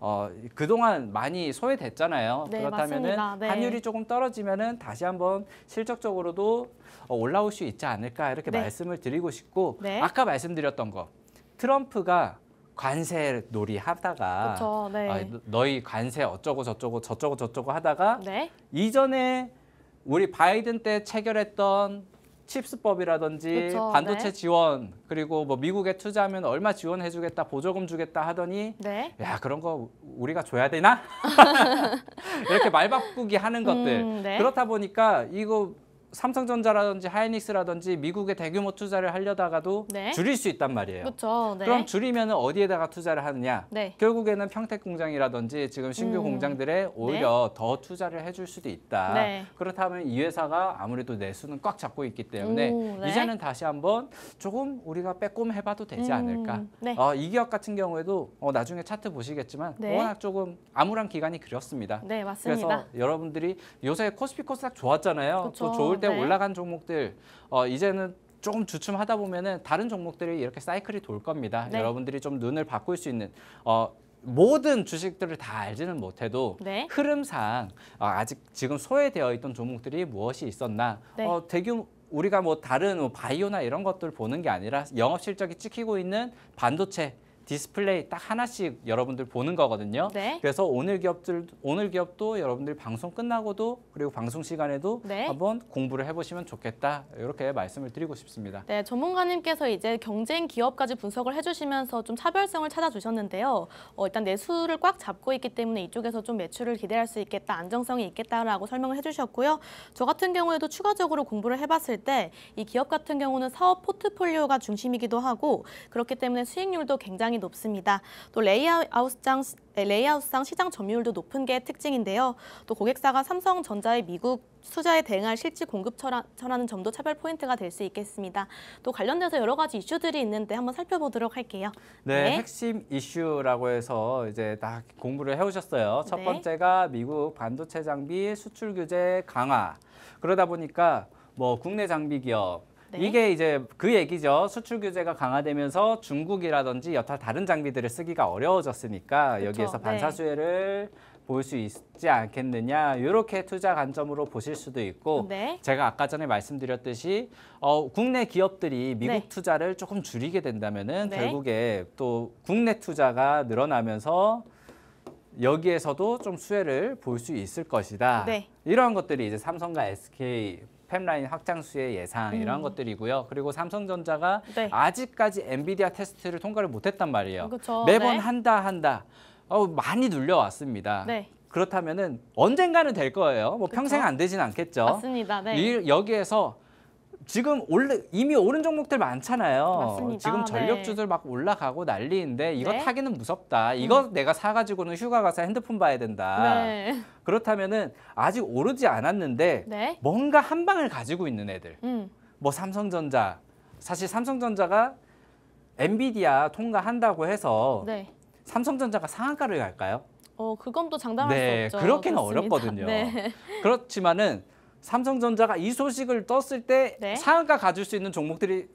Speaker 2: 그동안 많이 소외됐잖아요.
Speaker 1: 네,
Speaker 2: 그렇다면은
Speaker 1: 맞습니다. 네.
Speaker 2: 환율이 조금 떨어지면은 다시 한번 실적적으로도 올라올 수 있지 않을까 이렇게
Speaker 1: 네.
Speaker 2: 말씀을 드리고 싶고
Speaker 1: 네.
Speaker 2: 아까 말씀드렸던 거 트럼프가 관세 놀이 하다가
Speaker 1: 그렇죠. 네.
Speaker 2: 너희 관세 어쩌고 저쩌고 하다가
Speaker 1: 네.
Speaker 2: 이전에 우리 바이든 때 체결했던 칩스법이라든지
Speaker 1: 그쵸,
Speaker 2: 반도체
Speaker 1: 네.
Speaker 2: 지원 그리고 뭐 미국에 투자하면 얼마 지원해주겠다 보조금 주겠다 하더니
Speaker 1: 네.
Speaker 2: 야 그런 거 우리가 줘야 되나 이렇게 말 바꾸기 하는 것들
Speaker 1: 네.
Speaker 2: 그렇다 보니까 이거 삼성전자라든지 하이닉스라든지 미국에 대규모 투자를 하려다가도
Speaker 1: 네.
Speaker 2: 줄일 수 있단 말이에요.
Speaker 1: 그렇죠. 네.
Speaker 2: 그럼 줄이면 어디에다가 투자를 하느냐?
Speaker 1: 네.
Speaker 2: 결국에는 평택 공장이라든지 지금 신규 공장들에 오히려 더 투자를 해줄 수도 있다.
Speaker 1: 네.
Speaker 2: 그렇다면 이 회사가 아무래도 내수는 꽉 잡고 있기 때문에
Speaker 1: 네.
Speaker 2: 이제는 다시 한번 조금 우리가 빼꼼해봐도 되지 않을까.
Speaker 1: 네.
Speaker 2: 이 기업 같은 경우에도 나중에 차트 보시겠지만
Speaker 1: 네.
Speaker 2: 워낙 조금 암울한 기간이 길었습니다.
Speaker 1: 네, 맞습니다.
Speaker 2: 그래서 여러분들이 요새 코스피 코스닥 좋았잖아요.
Speaker 1: 그쵸.
Speaker 2: 또 좋을 때
Speaker 1: 네.
Speaker 2: 올라간 종목들 이제는 조금 주춤하다 보면은 다른 종목들이 이렇게 사이클이 돌 겁니다.
Speaker 1: 네.
Speaker 2: 여러분들이 좀 눈을 바꿀 수 있는 모든 주식들을 다 알지는 못해도
Speaker 1: 네.
Speaker 2: 흐름상 아직 지금 소외되어 있던 종목들이 무엇이 있었나
Speaker 1: 네.
Speaker 2: 대규모 우리가 뭐 다른 뭐 바이오나 이런 것들 보는 게 아니라 영업 실적이 찍히고 있는 반도체 디스플레이 딱 하나씩 여러분들 보는 거거든요.
Speaker 1: 네.
Speaker 2: 그래서 오늘 기업도 여러분들 방송 끝나고도 그리고 방송 시간에도
Speaker 1: 네.
Speaker 2: 한번 공부를 해보시면 좋겠다 이렇게 말씀을 드리고 싶습니다.
Speaker 1: 네, 전문가님께서 이제 경쟁 기업까지 분석을 해주시면서 좀 차별성을 찾아주셨는데요. 일단 내수를 꽉 잡고 있기 때문에 이쪽에서 좀 매출을 기대할 수 있겠다, 안정성이 있겠다라고 설명을 해주셨고요. 저 같은 경우에도 추가적으로 공부를 해봤을 때 이 기업 같은 경우는 사업 포트폴리오가 중심이기도 하고 그렇기 때문에 수익률도 굉장히 가능성이 높습니다. 또 레이아웃상 시장 점유율도 높은 게 특징인데요. 또 고객사가 삼성전자의 미국 투자에 대응할 실지 공급처라는 점도 차별 포인트가 될 수 있겠습니다. 또 관련돼서 여러 가지 이슈들이 있는데 한번 살펴보도록 할게요.
Speaker 2: 네, 핵심 이슈라고 해서 이제 딱 공부를 해오셨어요. 첫 번째가 미국 반도체 장비 수출 규제 강화. 그러다 보니까 뭐 국내 장비 기업 이게 이제 그 얘기죠. 수출 규제가 강화되면서 중국이라든지 여타 다른 장비들을 쓰기가 어려워졌으니까
Speaker 1: 그쵸.
Speaker 2: 여기에서 반사수혜를 볼 수 있지 않겠느냐. 이렇게 투자 관점으로 보실 수도 있고 제가 아까 전에 말씀드렸듯이 국내 기업들이 미국 투자를 조금 줄이게 된다면은 결국에 또 국내 투자가 늘어나면서 여기에서도 좀 수혜를 볼 수 있을 것이다. 이러한 것들이 이제 삼성과 SK 팹라인 확장 수혜 예상 이런 것들이고요. 그리고 삼성전자가 아직까지 엔비디아 테스트를 통과를 못했단 말이에요.
Speaker 1: 그쵸.
Speaker 2: 매번 한다. 많이 눌려왔습니다. 그렇다면은 언젠가는 될 거예요. 뭐 평생 안 되진 않겠죠.
Speaker 1: 맞습니다.
Speaker 2: 여기에서 지금 이미 오른 종목들 많잖아요.
Speaker 1: 맞습니다.
Speaker 2: 지금 전력주들 막 올라가고 난리인데 이거 타기는 무섭다. 이거 내가 사가지고는 휴가 가서 핸드폰 봐야 된다. 그렇다면은 아직 오르지 않았는데 뭔가 한 방을 가지고 있는 애들. 뭐 삼성전자. 사실 삼성전자가 엔비디아 통과한다고 해서 삼성전자가 상한가를 갈까요?
Speaker 1: 그건 또 장담할 수 없죠.
Speaker 2: 그렇게는
Speaker 1: 그렇습니다.
Speaker 2: 어렵거든요. 그렇지만은 삼성전자가 이 소식을 떴을 때 상한가 가질 수 있는 종목들이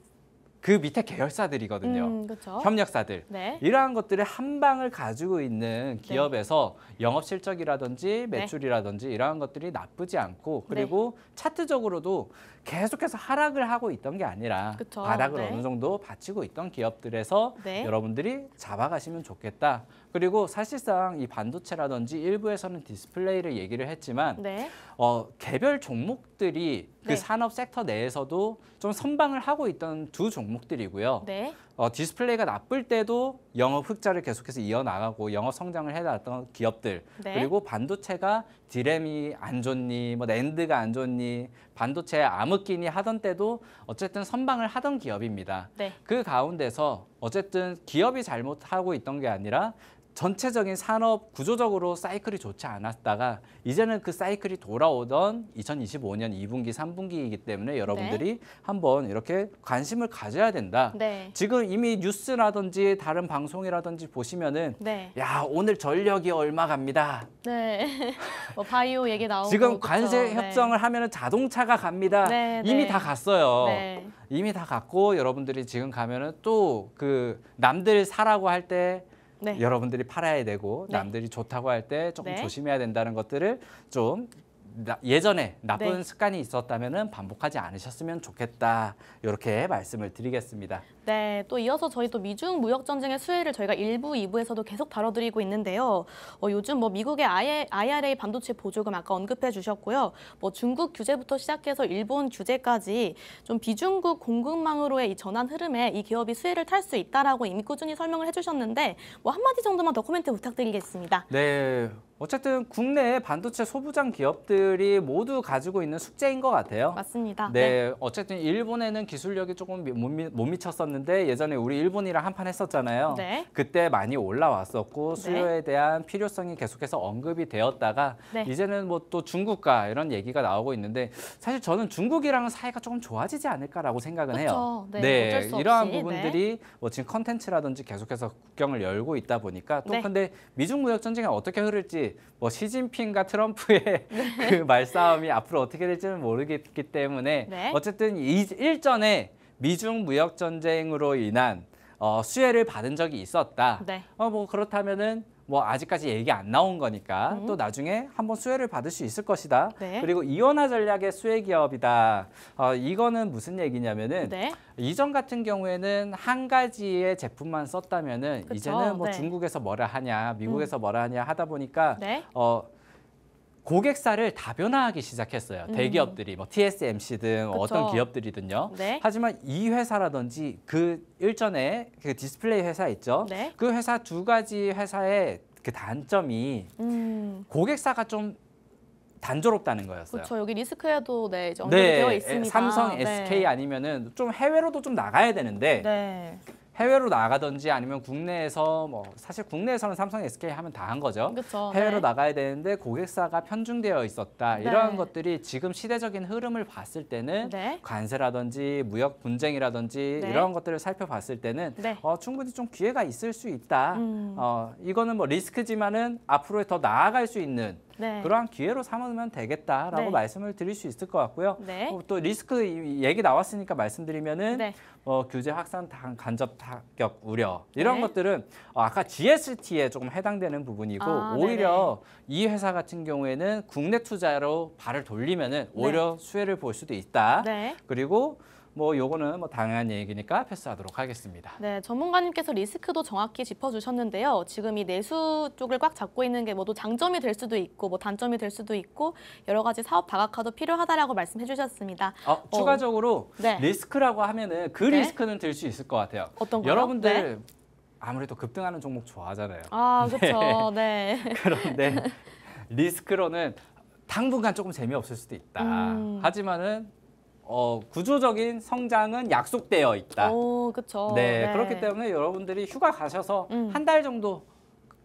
Speaker 2: 그 밑에 계열사들이거든요. 협력사들. 이러한 것들의 한 방을 가지고 있는 기업에서 영업 실적이라든지 매출이라든지 이러한 것들이 나쁘지 않고 그리고 차트적으로도 계속해서 하락을 하고 있던 게 아니라 바닥을 어느 정도 받치고 있던 기업들에서 여러분들이 잡아가시면 좋겠다. 그리고 사실상 이 반도체라든지 일부에서는 디스플레이를 얘기를 했지만 개별 종목들이 그 산업 섹터 내에서도 좀 선방을 하고 있던 두 종목들이고요. 디스플레이가 나쁠 때도 영업 흑자를 계속해서 이어나가고 영업 성장을 해놨던 기업들. 그리고 반도체가 디램이 안 좋니, 뭐 낸드가 안 좋니, 반도체 암흑기니 하던 때도 어쨌든 선방을 하던 기업입니다. 그 가운데서 어쨌든 기업이 잘못하고 있던 게 아니라 전체적인 산업 구조적으로 사이클이 좋지 않았다가 이제는 그 사이클이 돌아오던 2025년 2분기, 3분기이기 때문에 여러분들이 한번 이렇게 관심을 가져야 된다. 지금 이미 뉴스라든지 다른 방송이라든지 보시면은 야 오늘 전력이 얼마 갑니다.
Speaker 1: 뭐 바이오 얘기 나오고
Speaker 2: 지금 관세 협정을 하면은 자동차가 갑니다. 이미 다 갔어요. 이미 다 갔고 여러분들이 지금 가면은 또 그 남들 사라고 할 때 여러분들이 팔아야 되고 남들이 좋다고 할 때 조금 조심해야 된다는 것들을 좀 예전에 나쁜 습관이 있었다면 반복하지 않으셨으면 좋겠다. 이렇게 말씀을 드리겠습니다.
Speaker 1: 또 이어서 저희 또 미중 무역 전쟁의 수혜를 저희가 1부, 2부에서도 계속 다뤄드리고 있는데요. 요즘 뭐 미국의 IRA 반도체 보조금 아까 언급해 주셨고요. 뭐 중국 규제부터 시작해서 일본 규제까지 좀 비중국 공급망으로의 이 전환 흐름에 이 기업이 수혜를 탈 수 있다라고 이미 꾸준히 설명을 해주셨는데 뭐 한마디 정도만 더 코멘트 부탁드리겠습니다.
Speaker 2: 어쨌든 국내 반도체 소부장 기업들이 모두 가지고 있는 숙제인 것 같아요.
Speaker 1: 맞습니다.
Speaker 2: 어쨌든 일본에는 기술력이 조금 못 미쳤었는데 예전에 우리 일본이랑 한판 했었잖아요. 그때 많이 올라왔었고 수요에 대한 필요성이 계속해서 언급이 되었다가 이제는 뭐 또 중국과 이런 얘기가 나오고 있는데 사실 저는 중국이랑은 사이가 조금 좋아지지 않을까라고 생각은 해요.
Speaker 1: 어쩔 수
Speaker 2: 이러한
Speaker 1: 없이.
Speaker 2: 부분들이 뭐 지금 컨텐츠라든지 계속해서 국경을 열고 있다 보니까 또 근데 미중 무역 전쟁이 어떻게 흐를지 뭐 시진핑과 트럼프의 그 말싸움이 앞으로 어떻게 될지는 모르겠기 때문에 어쨌든 일전에 미중 무역 전쟁으로 인한 수혜를 받은 적이 있었다. 뭐 그렇다면은 뭐 아직까지 얘기 안 나온 거니까 또 나중에 한번 수혜를 받을 수 있을 것이다. 그리고 이원화 전략의 수혜 기업이다. 이거는 무슨 얘기냐면은 이전 같은 경우에는 한 가지의 제품만 썼다면은 이제는 뭐 중국에서 뭐라 하냐, 미국에서 뭐라 하냐 하다 보니까 고객사를 다변화하기 시작했어요. 대기업들이 뭐 TSMC 등 어떤 기업들이든요. 하지만 이 회사라든지 그 일전에 그 디스플레이 회사 있죠. 그 회사 두 가지 회사의 그 단점이 고객사가 좀 단조롭다는 거였어요.
Speaker 1: 그렇죠. 여기 리스크에도 이제 언급이 되어 있습니다.
Speaker 2: 삼성, SK 아니면은 좀 해외로도 좀 나가야 되는데 해외로 나가든지 아니면 국내에서 뭐 사실 국내에서는 삼성, SK 하면 다 한 거죠.
Speaker 1: 그쵸,
Speaker 2: 해외로
Speaker 1: 네.
Speaker 2: 나가야 되는데 고객사가 편중되어 있었다.
Speaker 1: 네.
Speaker 2: 이러한 것들이 지금 시대적인 흐름을 봤을 때는
Speaker 1: 네.
Speaker 2: 관세라든지 무역 분쟁이라든지
Speaker 1: 네.
Speaker 2: 이러한 것들을 살펴봤을 때는
Speaker 1: 네.
Speaker 2: 충분히 좀 기회가 있을 수 있다.
Speaker 1: 음.
Speaker 2: 이거는 뭐 리스크지만은 앞으로 더 나아갈 수 있는
Speaker 1: 네.
Speaker 2: 그러한 기회로 삼으면 되겠다라고
Speaker 1: 네.
Speaker 2: 말씀을 드릴 수 있을 것 같고요.
Speaker 1: 네.
Speaker 2: 또 리스크 얘기 나왔으니까 말씀드리면은
Speaker 1: 네.
Speaker 2: 규제 확산 간접 타격 우려 이런
Speaker 1: 네.
Speaker 2: 것들은 아까 GST에 조금 해당되는 부분이고 오히려 이 회사 같은 경우에는 국내 투자로 발을 돌리면은 오히려 수혜를 볼 수도 있다.
Speaker 1: 네.
Speaker 2: 그리고 뭐 요거는 뭐 당연한 얘기니까 패스하도록 하겠습니다.
Speaker 1: 네, 전문가님께서 리스크도 정확히 짚어주셨는데요. 지금 이 내수 쪽을 꽉 잡고 있는 게 모두 장점이 될 수도 있고 뭐 단점이 될 수도 있고 여러 가지 사업 다각화도 필요하다라고 말씀해 주셨습니다.
Speaker 2: 추가적으로
Speaker 1: 네.
Speaker 2: 리스크라고 하면은 그
Speaker 1: 네.
Speaker 2: 리스크는 들 수 있을 것 같아요.
Speaker 1: 어떤 거요?
Speaker 2: 여러분들
Speaker 1: 네.
Speaker 2: 아무래도 급등하는 종목 좋아하잖아요.
Speaker 1: 아, 그렇죠. 네.
Speaker 2: 그런데 리스크로는 당분간 조금 재미없을 수도 있다. 하지만은 구조적인 성장은 약속되어 있다.
Speaker 1: 오, 그렇죠.
Speaker 2: 네, 그렇기 때문에 여러분들이 휴가 가셔서 한 달 정도,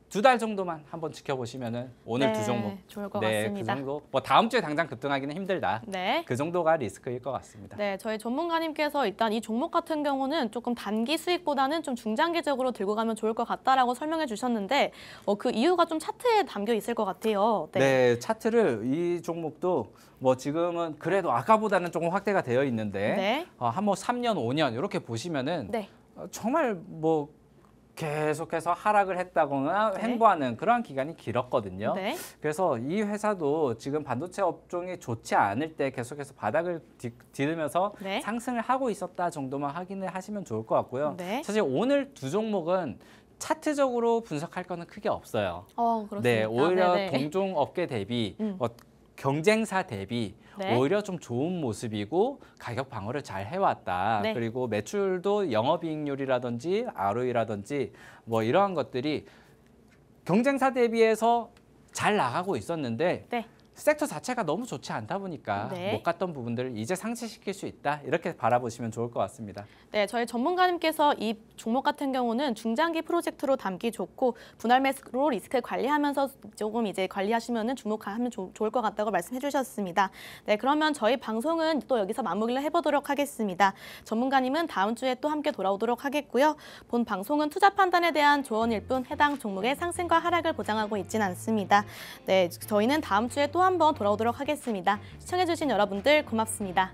Speaker 2: 2달 정도만 한번 지켜보시면은 오늘
Speaker 1: 네,
Speaker 2: 두 종목,
Speaker 1: 좋을 것
Speaker 2: 네,
Speaker 1: 같습니다.
Speaker 2: 그 정도. 뭐 다음 주에 당장 급등하기는 힘들다.
Speaker 1: 네.
Speaker 2: 그 정도가 리스크일 것 같습니다.
Speaker 1: 네, 저희 전문가님께서 일단 이 종목 같은 경우는 조금 단기 수익보다는 좀 중장기적으로 들고 가면 좋을 것 같다라고 설명해 주셨는데 그 이유가 좀 차트에 담겨 있을 것 같아요.
Speaker 2: 네, 차트를 이 종목도 뭐 지금은 그래도 아까보다는 조금 확대가 되어 있는데
Speaker 1: 네.
Speaker 2: 한 뭐 3년, 5년 이렇게 보시면은
Speaker 1: 네.
Speaker 2: 정말 뭐 계속해서 하락을 했다거나
Speaker 1: 네.
Speaker 2: 횡보하는 그러한 기간이 길었거든요.
Speaker 1: 네.
Speaker 2: 그래서 이 회사도 지금 반도체 업종이 좋지 않을 때 계속해서 바닥을 디디면서
Speaker 1: 네.
Speaker 2: 상승을 하고 있었다 정도만 확인을 하시면 좋을 것 같고요.
Speaker 1: 네.
Speaker 2: 사실 오늘 두 종목은 차트적으로 분석할 거는 크게 없어요.
Speaker 1: 그렇습니다.
Speaker 2: 네, 오히려
Speaker 1: 네네.
Speaker 2: 동종 업계 대비 경쟁사 대비
Speaker 1: 네.
Speaker 2: 오히려 좀 좋은 모습이고 가격 방어를 잘 해왔다.
Speaker 1: 네.
Speaker 2: 그리고 매출도 영업이익률이라든지 ROE라든지 뭐 이러한 것들이 경쟁사 대비해서 잘 나가고 있었는데
Speaker 1: 네.
Speaker 2: 섹터 자체가 너무 좋지 않다 보니까
Speaker 1: 네.
Speaker 2: 못 갔던 부분들을 이제 상쇄시킬 수 있다. 이렇게 바라보시면 좋을 것 같습니다.
Speaker 1: 네, 저희 전문가님께서 이 종목 같은 경우는 중장기 프로젝트로 담기 좋고 분할 매수로 리스크 관리하면서 조금 이제 관리하시면은 주목하면 좋을 것 같다고 말씀해 주셨습니다. 네, 그러면 저희 방송은 또 여기서 마무리를 해보도록 하겠습니다. 전문가님은 다음 주에 또 함께 돌아오도록 하겠고요. 본 방송은 투자 판단에 대한 조언일 뿐 해당 종목의 상승과 하락을 보장하고 있지는 않습니다. 네, 저희는 다음 주에 또 한번 돌아오도록 하겠습니다. 시청해주신 여러분들 고맙습니다.